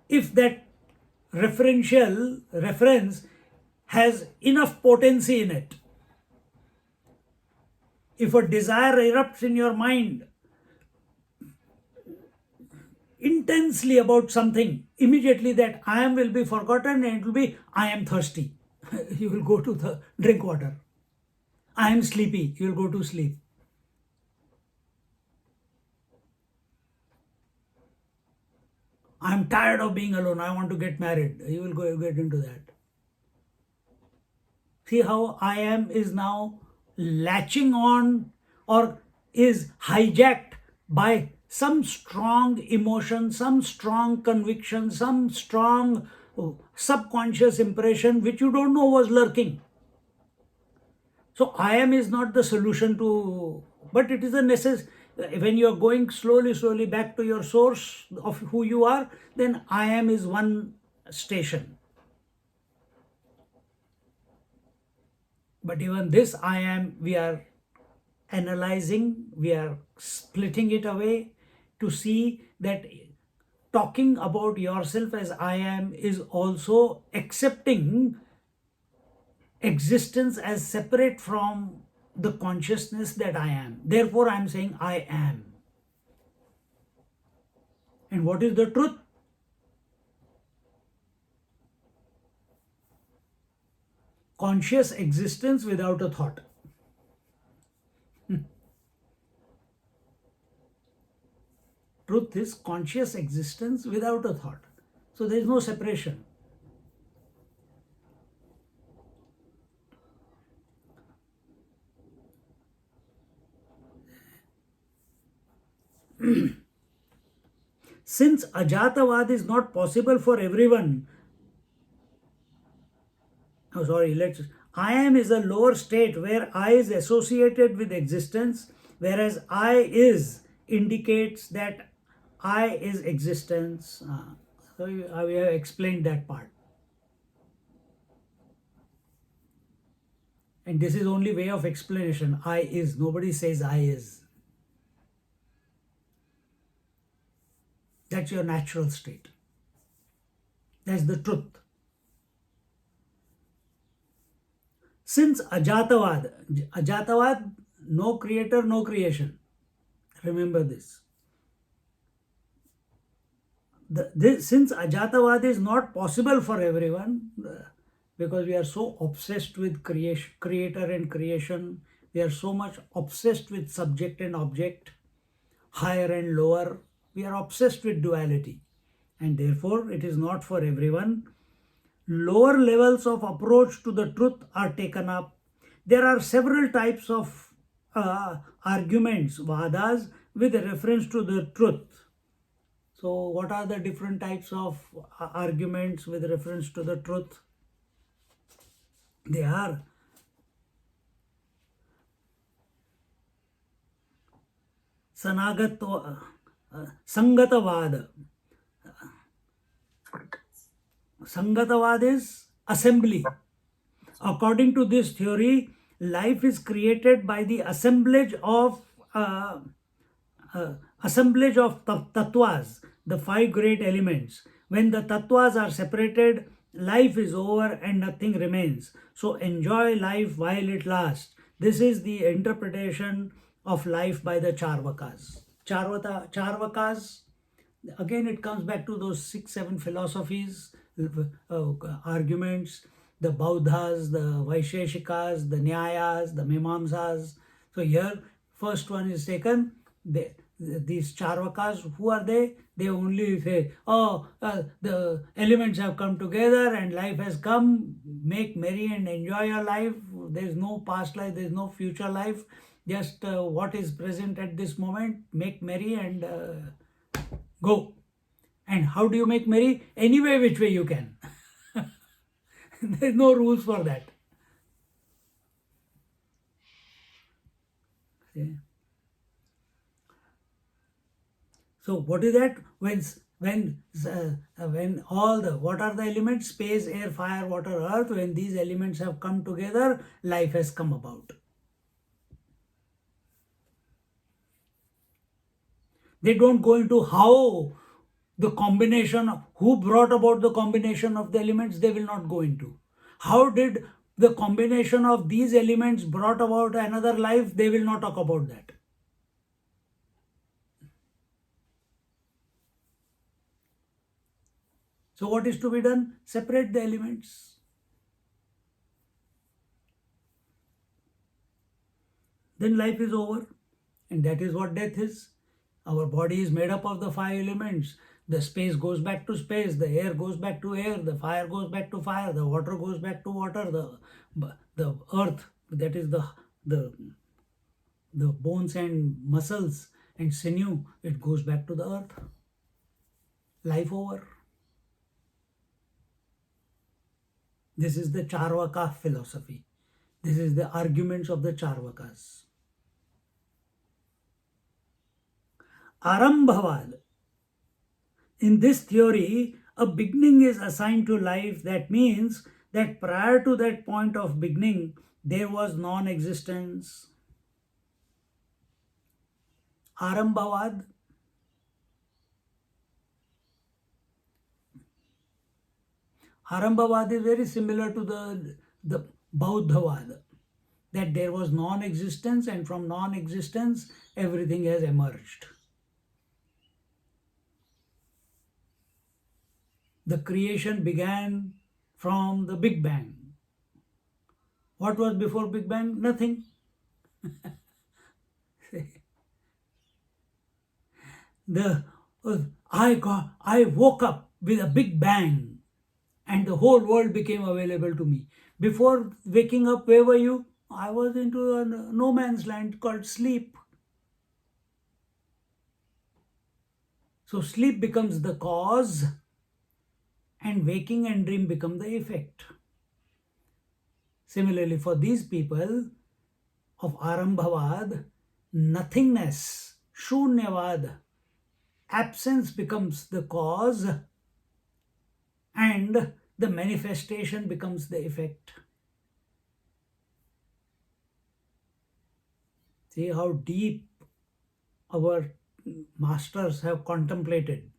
If that reference has enough potency in it. If a desire erupts in your mind intensely about something, immediately that I am will be forgotten and it will be I am thirsty. You will go to the drink water. I am sleepy. You will go to sleep. I am tired of being alone. I want to get married. You will go get into that. See how I am is now latching on or is hijacked by some strong emotion, some strong conviction, some strong subconscious impression which you don't know was lurking. So I am is not the solution to, but it is a necessity. When you are going slowly back to your source of who you are, then I am is one station. But even this I am, we are analyzing, we are splitting it away to see that talking about yourself as I am is also accepting existence as separate from the consciousness that I am. Therefore, I am saying I am. And what is the truth? Conscious existence without a thought. Truth is conscious existence without a thought. So there is no separation. Since Ajatavad is not possible for everyone, oh sorry, I am is a lower state where I is associated with existence, whereas I is indicates that I is existence. So we have explained that part. And this is only way of explanation. I is. Nobody says I is. That's your natural state. That's the truth. Since Ajatavad, no creator, no creation. Remember this. Since Ajatavad is not possible for everyone, because we are so obsessed with creator and creation, we are so much obsessed with subject and object, higher and lower, we are obsessed with duality, and therefore it is not for everyone. Lower levels of approach to the truth are taken up. There are several types of arguments, vadas, with reference to the truth. So what are the different types of arguments with reference to the truth? They are Sangatavad. Sangatavad is assembly. According to this theory, life is created by the assemblage of tattvas, the five great elements. When the tattvas are separated, life is over and nothing remains. So enjoy life while it lasts. This is the interpretation of life by the Charvakas. Charvakas, again it comes back to those 6-7 philosophies, arguments, the Bauddhas, the Vaisheshikas, the Nyayas, the Mimamsas. So here first one is taken. These Charvakas, who are they? They only say, the elements have come together and life has come, make merry and enjoy your life. There is no past life, there is no future life. Just what is present at this moment, make merry and go. And how do you make merry? Any way, which way you can. There is no rules for that. Okay. So what is that? When all the, what are the elements? Space, air, fire, water, earth. When these elements have come together, life has come about. They don't go into how the combination, who brought about the combination of the elements, they will not go into. How did the combination of these elements brought about another life, they will not talk about that. So what is to be done? Separate the elements. Then life is over. And that is what death is. Our body is made up of the 5 elements. The space goes back to space, the air goes back to air, the fire goes back to fire, the water goes back to water, the earth, that is the bones and muscles and sinew, it goes back to the earth. Life over. This is the Charvaka philosophy. This is the arguments of the Charvakas. Arambhavad. In this theory, a beginning is assigned to life. That means that prior to that point of beginning, there was non-existence. Arambhavad. Arambhavad is very similar to the Bauddhavad, that there was non-existence and from non-existence everything has emerged. The creation began from the Big Bang. What was before Big Bang? Nothing. I woke up with a big bang, and the whole world became available to me. Before waking up, where were you? I was into a no man's land called sleep. So sleep becomes the cause, and waking and dream become the effect. Similarly, for these people of Arambhavad, nothingness, Shunyavad, absence becomes the cause, and the manifestation becomes the effect. See how deep our masters have contemplated.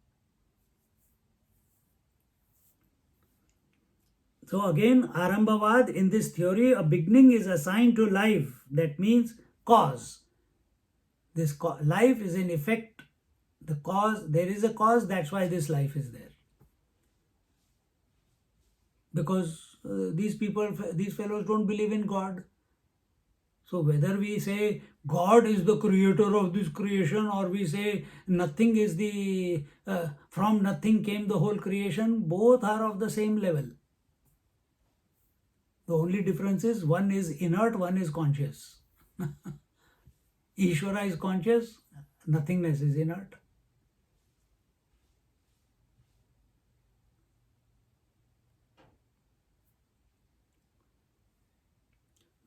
So again, Arambhavad, in this theory, a beginning is assigned to life. That means cause. This life is in effect the cause. There is a cause, that's why this life is there. Because these fellows don't believe in God. So whether we say God is the creator of this creation, or we say nothing is the, from nothing came the whole creation, both are of the same level. The only difference is one is inert, one is conscious. Ishvara is conscious, nothingness is inert.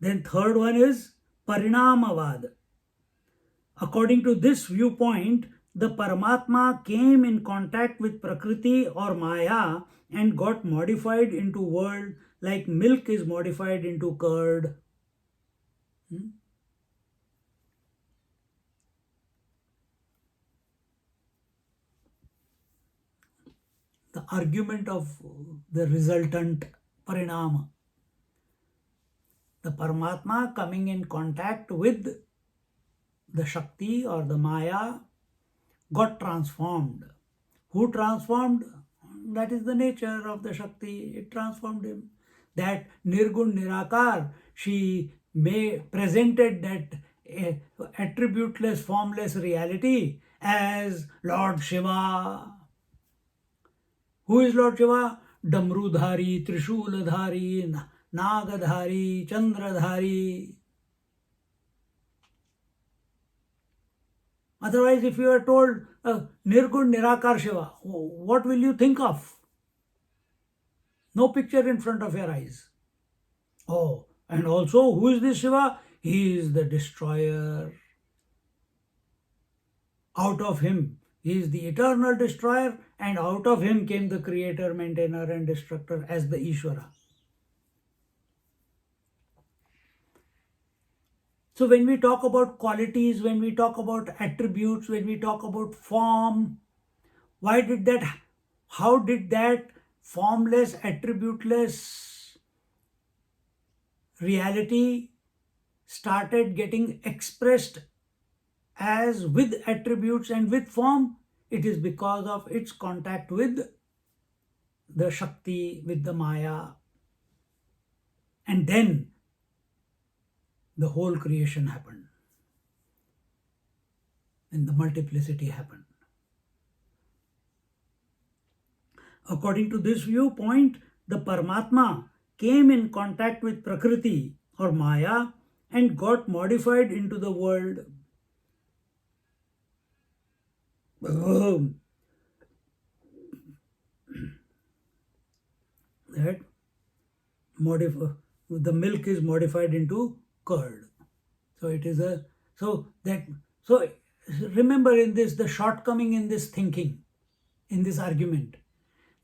Then third one is Parinamavad. According to this viewpoint, the Paramatma came in contact with Prakriti or Maya and got modified into world like milk is modified into curd. The argument of the resultant Parinama. The Paramatma coming in contact with the Shakti or the Maya got transformed. Who transformed? That is the nature of the Shakti. It transformed him. That Nirgun Nirakar, she presented that attributeless, formless reality as Lord Shiva. Who is Lord Shiva? Damrudhari, Trishuladhari, Nagadhari, Chandradhari. Otherwise, if you are told Nirgun Nirakar Shiva, what will you think of? No picture in front of your eyes. Oh, and also, who is this Shiva? He is the destroyer. Out of him, he is the eternal destroyer, and out of him came the creator, maintainer, and destructor as the Ishvara. So when we talk about qualities, when we talk about attributes, when we talk about form, how did that formless, attributeless reality started getting expressed as with attributes and with form? It is because of its contact with the Shakti, with the Maya. And then the whole creation happened. And the multiplicity happened. According to this viewpoint, the Paramatma came in contact with Prakriti or Maya and got modified into the world. That the milk is modified into curd. So it is so remember in this the shortcoming in this thinking, in this argument.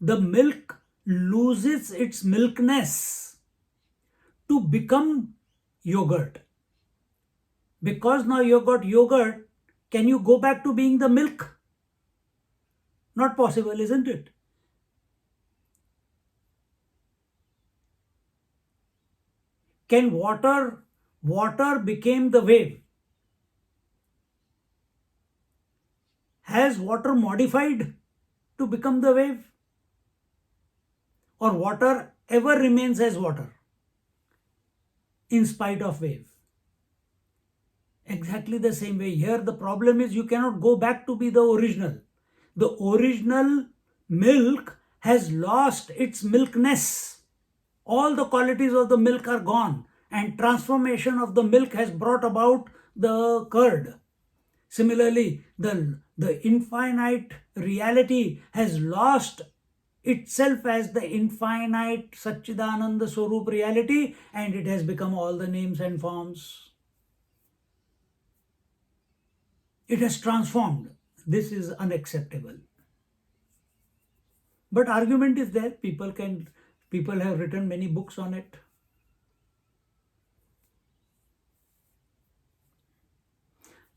The milk loses its milkness to become yogurt. Because now you got yogurt, can you go back to being the milk? Not possible, isn't it? Can water became the wave? Has water modified to become the wave? Or water ever remains as water in spite of wave? Exactly the same way here, the problem is you cannot go back to be the original. The original milk has lost its milkness. All the qualities of the milk are gone, and transformation of the milk has brought about the curd. Similarly, the infinite reality has lost itself as the infinite Satchidananda Swarup reality, and it has become all the names and forms. It has transformed. This is unacceptable. But argument is there. People have written many books on it.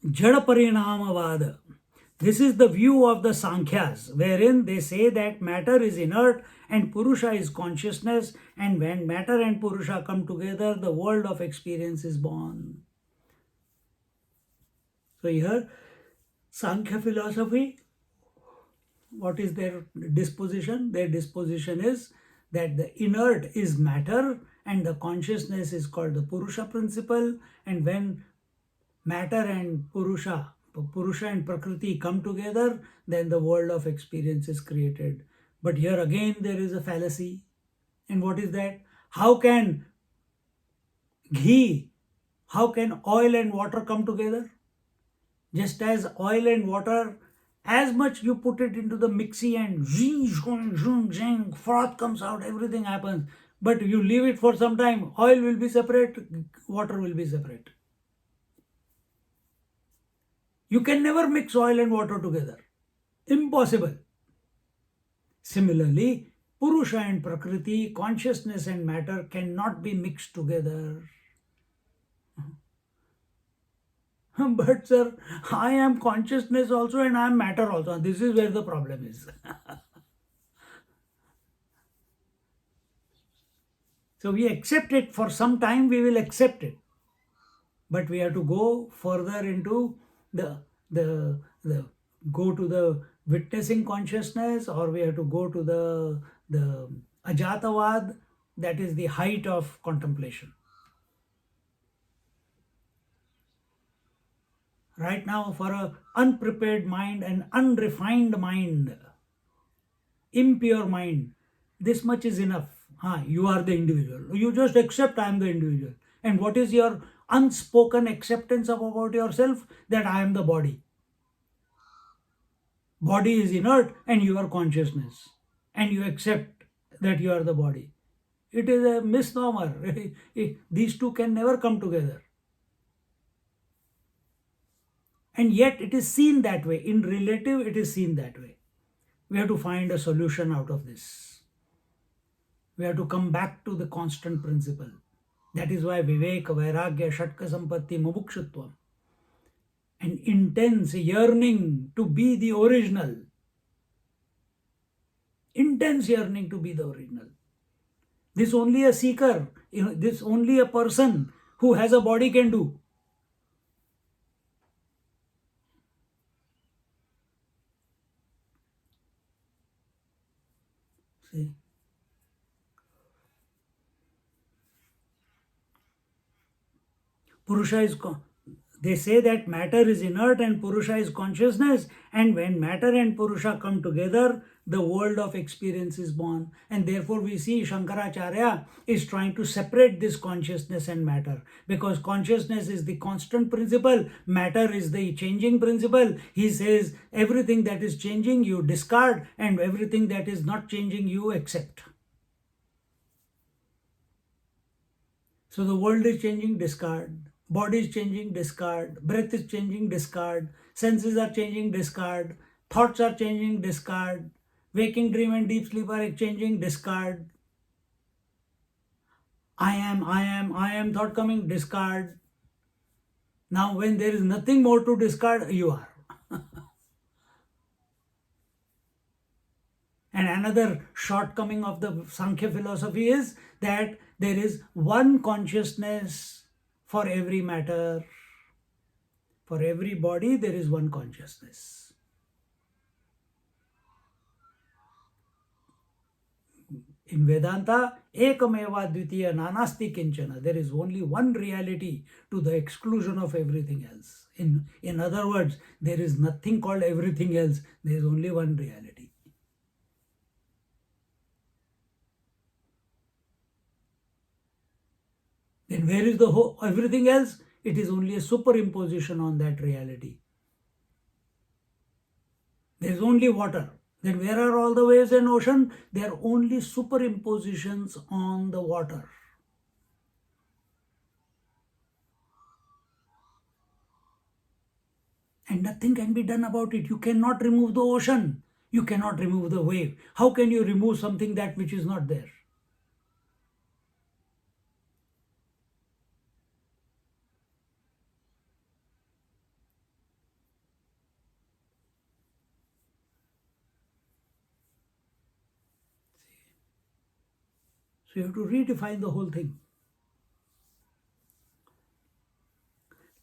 Jada Parinamavada. This is the view of the Sankhyas, wherein they say that matter is inert and Purusha is consciousness, and when matter and Purusha come together, the world of experience is born. So here, Sankhya philosophy, what is their disposition? Their disposition is that the inert is matter and the consciousness is called the Purusha principle, and when matter and Purusha and Prakriti come together, then the world of experience is created. But here again there is a fallacy. And what is that? How can oil and water come together? Just as oil and water, as much you put it into the mixie and froth comes out, everything happens. But you leave it for some time, oil will be separate, water will be separate. You can never mix oil and water together. Impossible. Similarly, Purusha and Prakriti, consciousness and matter cannot be mixed together. But sir, I am consciousness also and I am matter also. This is where the problem is. So we accept it. For some time we will accept it. But we have to go further into the witnessing consciousness, or we have to go to the Ajatavad, that is the height of contemplation. Right now, for an unprepared mind, an unrefined mind, impure mind, this much is enough. You are the individual. You just accept I am the individual. And what is your unspoken acceptance about yourself? That I am the body. Body is inert and you are consciousness. And you accept that you are the body. It is a misnomer. These two can never come together. And yet it is seen that way. In relative, it is seen that way. We have to find a solution out of this. We have to come back to the constant principle. That is why Vivek, Vairagya, Shatka Sampatti, Mumukshutvam, an intense yearning to be the original. Intense yearning to be the original. This only a seeker, this only a person who has a body can do. See? Purusha is, they say that matter is inert and Purusha is consciousness, and when matter and Purusha come together, the world of experience is born. And therefore we see Shankaracharya is trying to separate this consciousness and matter, because consciousness is the constant principle, matter is the changing principle. He says everything that is changing you discard, and everything that is not changing you accept. So the world is changing, discard. Body is changing, discard. Breath is changing, discard. Senses are changing, discard. Thoughts are changing, discard. Waking, dream and deep sleep are changing, discard. I am thought coming, discard. Now when there is nothing more to discard, you are. And another shortcoming of the Sankhya philosophy is that there is one consciousness for every matter. For every body, there is one consciousness. In Vedanta, ekameva dvitiya nanasti kinchana. There is only one reality to the exclusion of everything else. In other words, there is nothing called everything else. There is only one reality. Then where is the whole, everything else? It is only a superimposition on that reality. There is only water. Then where are all the waves and ocean? They are only superimpositions on the water. And nothing can be done about it. You cannot remove the ocean. You cannot remove the wave. How can you remove something that which is not there? So you have to redefine the whole thing.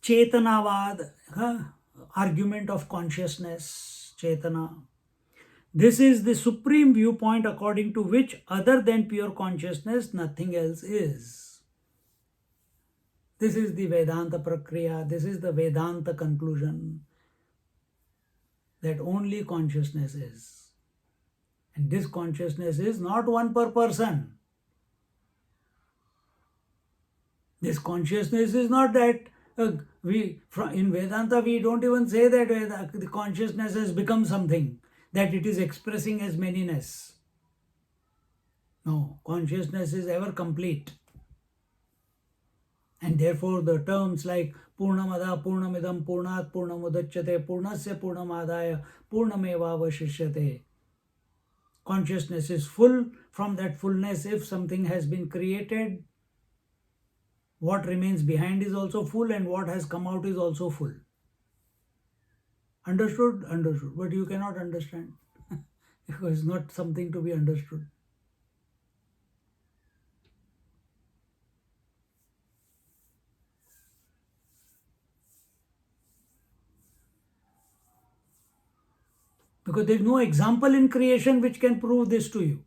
Chetanavad, argument of consciousness, Chetana. This is the supreme viewpoint according to which, other than pure consciousness, nothing else is. This is the Vedanta Prakriya, this is the Vedanta conclusion, that only consciousness is. And this consciousness is not one per person. This consciousness is not that in Vedanta we don't even say that the consciousness has become something, that it is expressing as manyness. No, consciousness is ever complete. And therefore the terms like Purnamada, Purnamidam, Purnat, Purnamudachyate, Purnasya Purnamadaya, Purnamevavashishyate. Consciousness is full. From that fullness, if something has been created, what remains behind is also full, and what has come out is also full. Understood? Understood. But you cannot understand because it's not something to be understood. Because there is no example in creation which can prove this to you.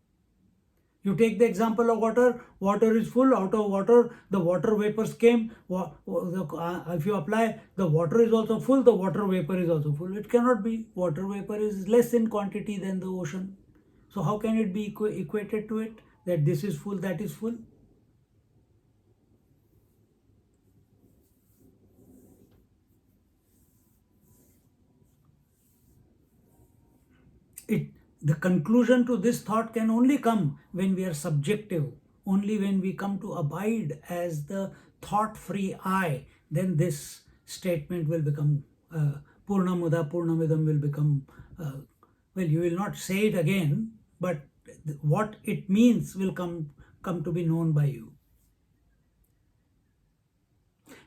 You take the example of water, water is full, out of water, the water vapors came. If you apply, the water is also full, the water vapor is also full. It cannot be. Water vapor is less in quantity than the ocean. So how can it be equated to it, that this is full, that is full? The conclusion to this thought can only come when we are subjective, only when we come to abide as the thought-free I, then this statement will become Purnamuda, Purnamidam will become, well, you will not say it again, but what it means will come to be known by you.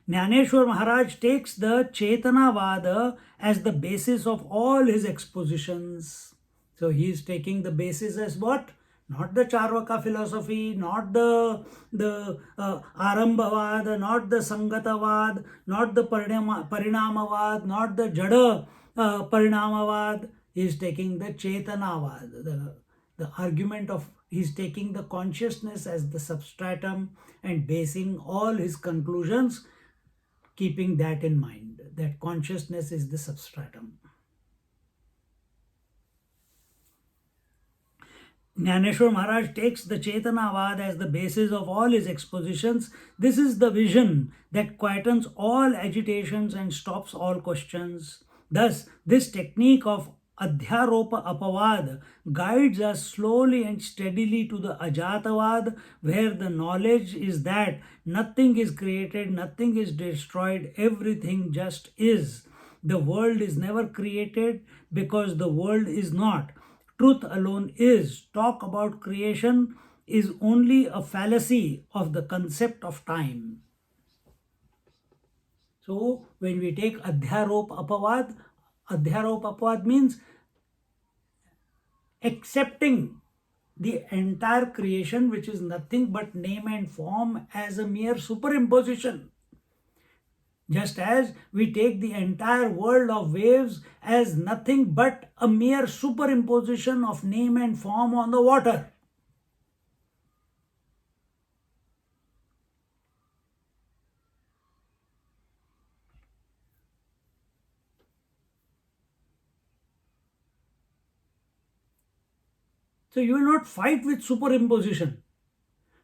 Jnaneshwar Maharaj takes the Chetanavada as the basis of all his expositions. So he is taking the basis as what? Not the Charvaka philosophy, not the Arambhavad, not the Sangatavad, not the Parinamavad, not the Jada Parinamavad. He is taking the Chetanavad, the argument of, he is taking the consciousness as the substratum and basing all his conclusions, keeping that in mind, that consciousness is the substratum. Jnaneshwar Maharaj takes the Chetanavad as the basis of all his expositions. This is the vision that quietens all agitations and stops all questions. Thus, this technique of Adhyaropa Apavad guides us slowly and steadily to the Ajatavad, where the knowledge is that nothing is created, nothing is destroyed, everything just is. The world is never created because the world is not. Truth alone is. Talk about creation is only a fallacy of the concept of time. So when we take Adhyarop Apavad means accepting the entire creation, which is nothing but name and form, as a mere superimposition. Just as we take the entire world of waves as nothing but a mere superimposition of name and form on the water. So you will not fight with superimposition.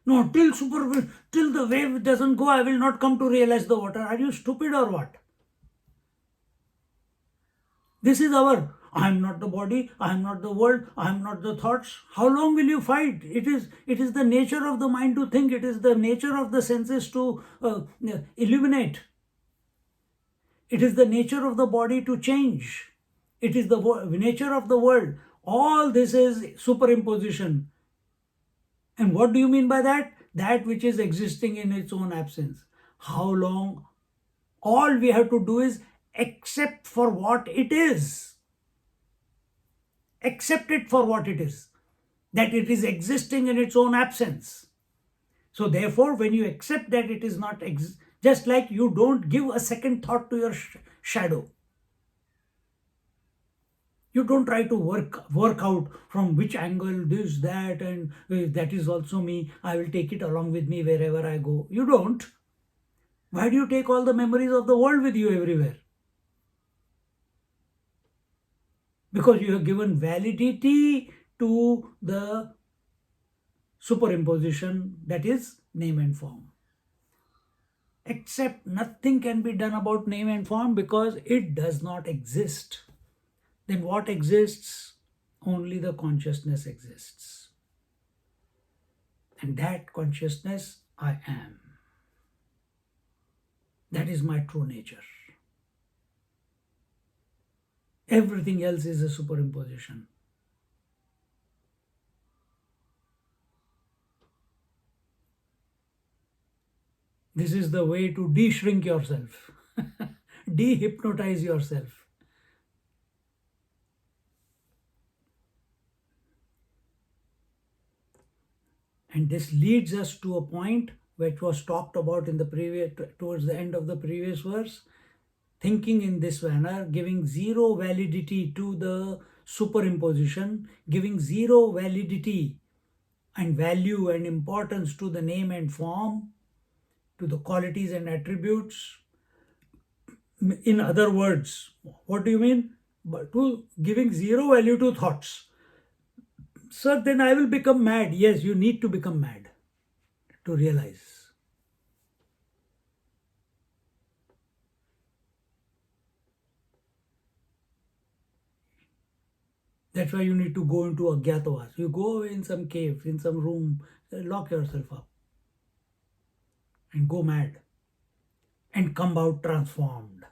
No, till the wave doesn't go, I will not come to realize the water. Are you stupid or what? This is our, I am not the body, I am not the world, I am not the thoughts. How long will you fight? It is the nature of the mind to think, it is the nature of the senses to illuminate. It is the nature of the body to change. It is the nature of the world. All this is superimposition. And what do you mean by that? That which is existing in its own absence. How long? All we have to do is accept for what it is. Accept it for what it is. That it is existing in its own absence. So therefore, when you accept that it is not, just like you don't give a second thought to your shadow. You don't try to work out from which angle this, that, and that is also me. I will take it along with me wherever I go. You don't. Why do you take all the memories of the world with you everywhere? Because you have given validity to the superimposition, that is name and form. Except nothing can be done about name and form because it does not exist. Then what exists? Only the consciousness exists. And that consciousness I am. That is my true nature. Everything else is a superimposition. This is the way to de-shrink yourself, de-hypnotize yourself. And this leads us to a point which was talked about in the previous, towards the end of the previous verse. Thinking in this manner, giving zero validity to the superimposition, giving zero validity and value and importance to the name and form, to the qualities and attributes. In other words, what do you mean? But to giving zero value to thoughts. Sir, then I will become mad. Yes, you need to become mad to realize. That's why you need to go into Agyatavas. You go in some cave, in some room, lock yourself up and go mad and come out transformed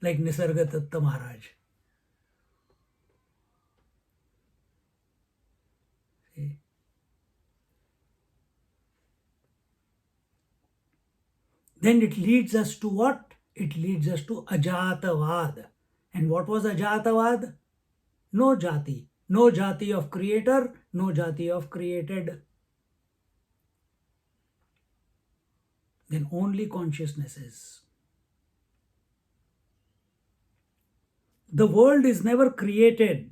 like Nisargadatta Maharaj. See? Then it leads us to what? It leads us to Ajatavad. And what was Ajatavad? No jati. No jati of creator, no jati of created. Then only consciousness is. The world is never created.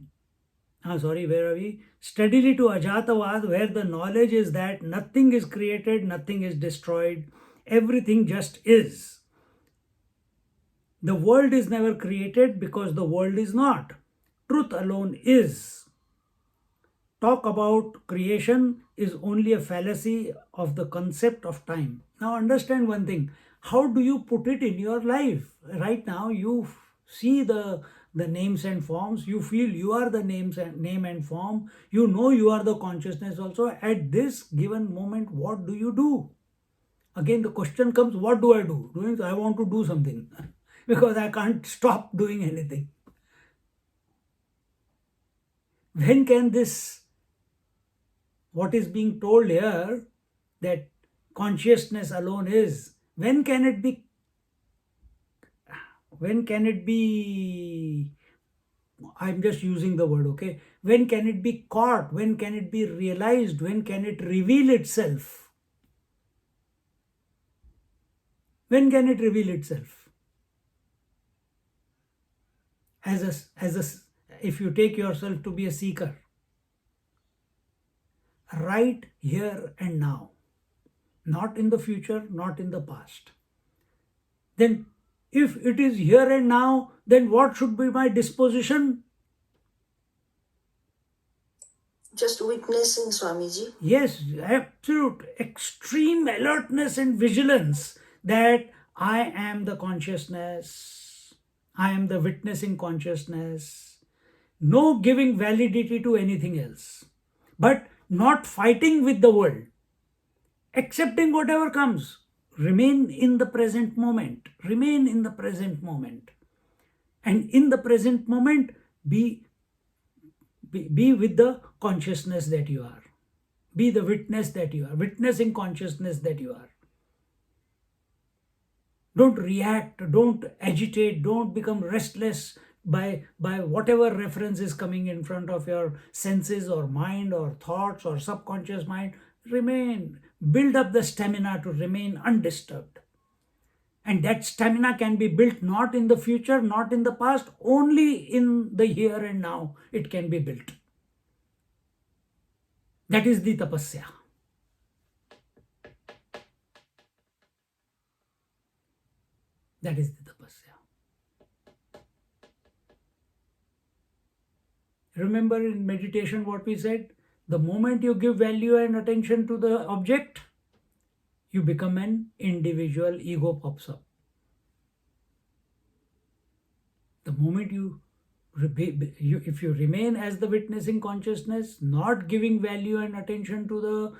Where are we? Steadily to Ajatavad, where the knowledge is that nothing is created, nothing is destroyed, everything just is. The world is never created because the world is not. Truth alone is. Talk about creation is only a fallacy of the concept of time. Now understand one thing. How do you put it in your life? Right now you see the names and forms. You feel you are the name and form. You know you are the consciousness also. At this given moment, what do you do? Again the question comes, what do I do? I want to do something because I can't stop doing anything. When can this, what is being told here, that consciousness alone is, when can it be, I'm just using the word, okay? When can it be caught? When can it be realized? When can it reveal itself? When can it reveal itself? If you take yourself to be a seeker, right here and now, not in the future, not in the past. Then if it is here and now, then what should be my disposition? Just witnessing, Swamiji. Yes, absolute extreme alertness and vigilance that I am the consciousness, I am the witnessing consciousness. No giving validity to anything else, but not fighting with the world, accepting whatever comes. Remain in the present moment. Remain in the present moment. And in the present moment, be with the consciousness that you are. Be the witness that you are, witnessing consciousness that you are. Don't react, don't agitate, don't become restless by whatever reference is coming in front of your senses or mind or thoughts or subconscious mind. Remain, build up the stamina to remain undisturbed. And that stamina can be built not in the future, not in the past, only in the here and now it can be built. That is the tapasya. That is the tapasya. Remember in meditation what we said? The moment you give value and attention to the object, you become an individual, ego pops up. The moment if you remain as the witnessing consciousness, not giving value and attention to the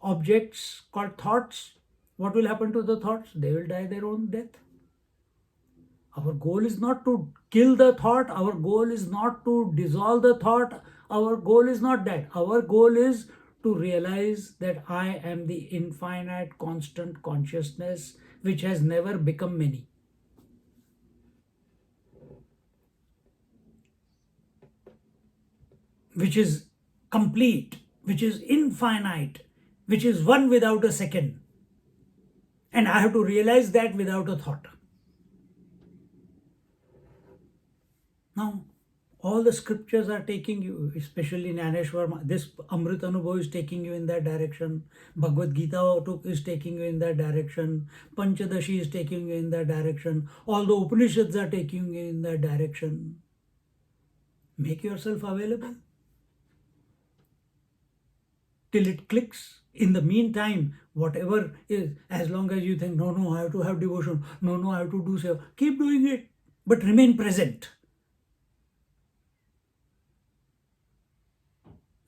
objects called thoughts, what will happen to the thoughts? They will die their own death. Our goal is not to kill the thought. Our goal is not to dissolve the thought. Our goal is not that. Our goal is to realize that I am the infinite, constant consciousness which has never become many. Which is complete, which is infinite, which is one without a second. And I have to realize that without a thought. Now, all the scriptures are taking you, especially Jnaneshwar, this Amrutanubhava is taking you in that direction. Bhagavad Gita is taking you in that direction. Panchadashi is taking you in that direction. All the Upanishads are taking you in that direction. Make yourself available till it clicks. In the meantime, whatever is, as long as you think, no, I have to have devotion, no, I have to do so, keep doing it, but remain present.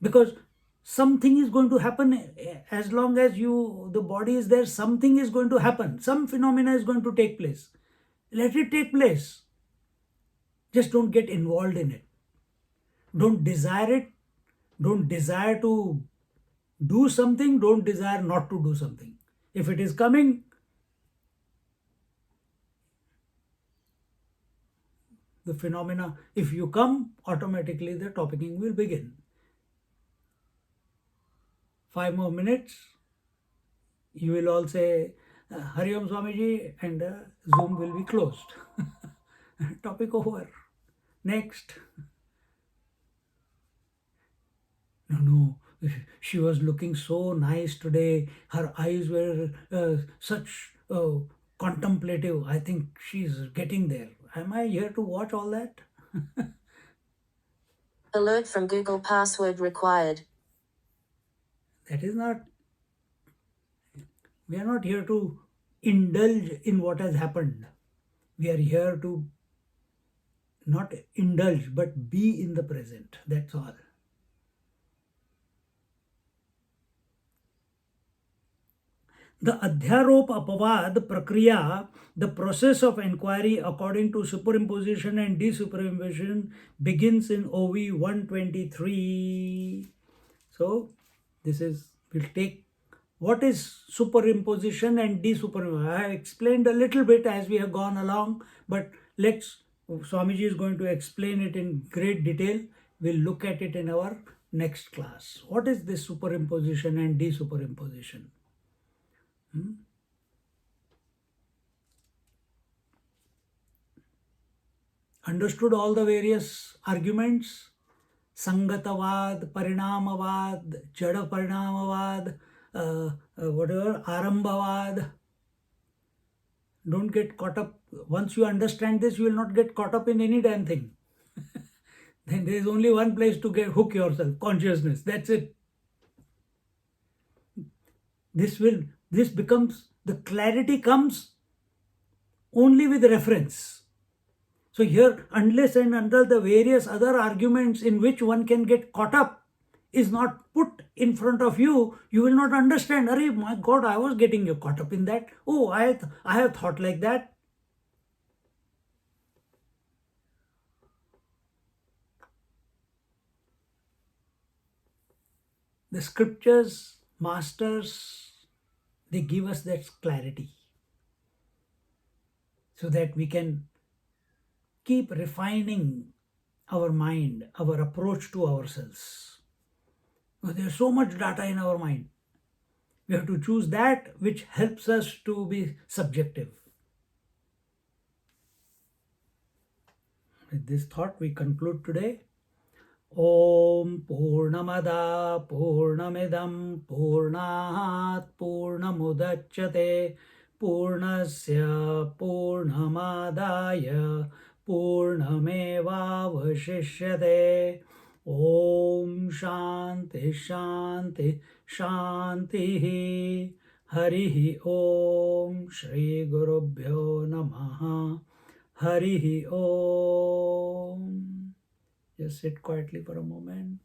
Because something is going to happen as long as the body is there. Something is going to happen, some phenomena is going to take place. Let it take place. Just don't get involved in it. Don't desire it. Don't desire to do something. Don't desire not to do something. If it is coming, the phenomena, if you come, automatically the topicking will begin. 5 more minutes, you will all say, Hari Om Swamiji, and Zoom will be closed. Topic over. Next. No, she was looking so nice today. Her eyes were such contemplative. I think she's getting there. Am I here to watch all that? Alert from Google, password required. That is not, we are not here to indulge in what has happened. We are here to not indulge, but be in the present. That's all. The Adhyarop Apavad Prakriya, the process of inquiry according to superimposition and desuperimposition, begins in OV 123. So, this is, we'll take what is superimposition and desuperimposition. I have explained a little bit as we have gone along, but Swamiji is going to explain it in great detail. We'll look at it in our next class. What is this superimposition and desuperimposition? Understood all the various arguments? Sangatavad, Parinamavad, Jada Parinamavad, whatever, Arambhavad. Don't get caught up. Once you understand this, you will not get caught up in any damn thing. then there is only one place to get hook yourself, consciousness. That's it. This becomes, the clarity comes only with reference. So here, unless and until the various other arguments in which one can get caught up is not put in front of you, you will not understand. Arey, my God, I was getting you caught up in that. Oh, I have thought like that. The scriptures, masters, they give us that clarity so that we can keep refining our mind, our approach to ourselves. There's so much data in our mind. We have to choose that which helps us to be subjective. With this thought, we conclude today. Om Purnamada Purnamidam Purnat Purnamudachyate Purnasya Purnamadaya Purnamevavashishyate. Om Shanti Shanti Shanti. Harihi Om Shri Gurubhyo Namaha. Harihi Om. Just sit quietly for a moment.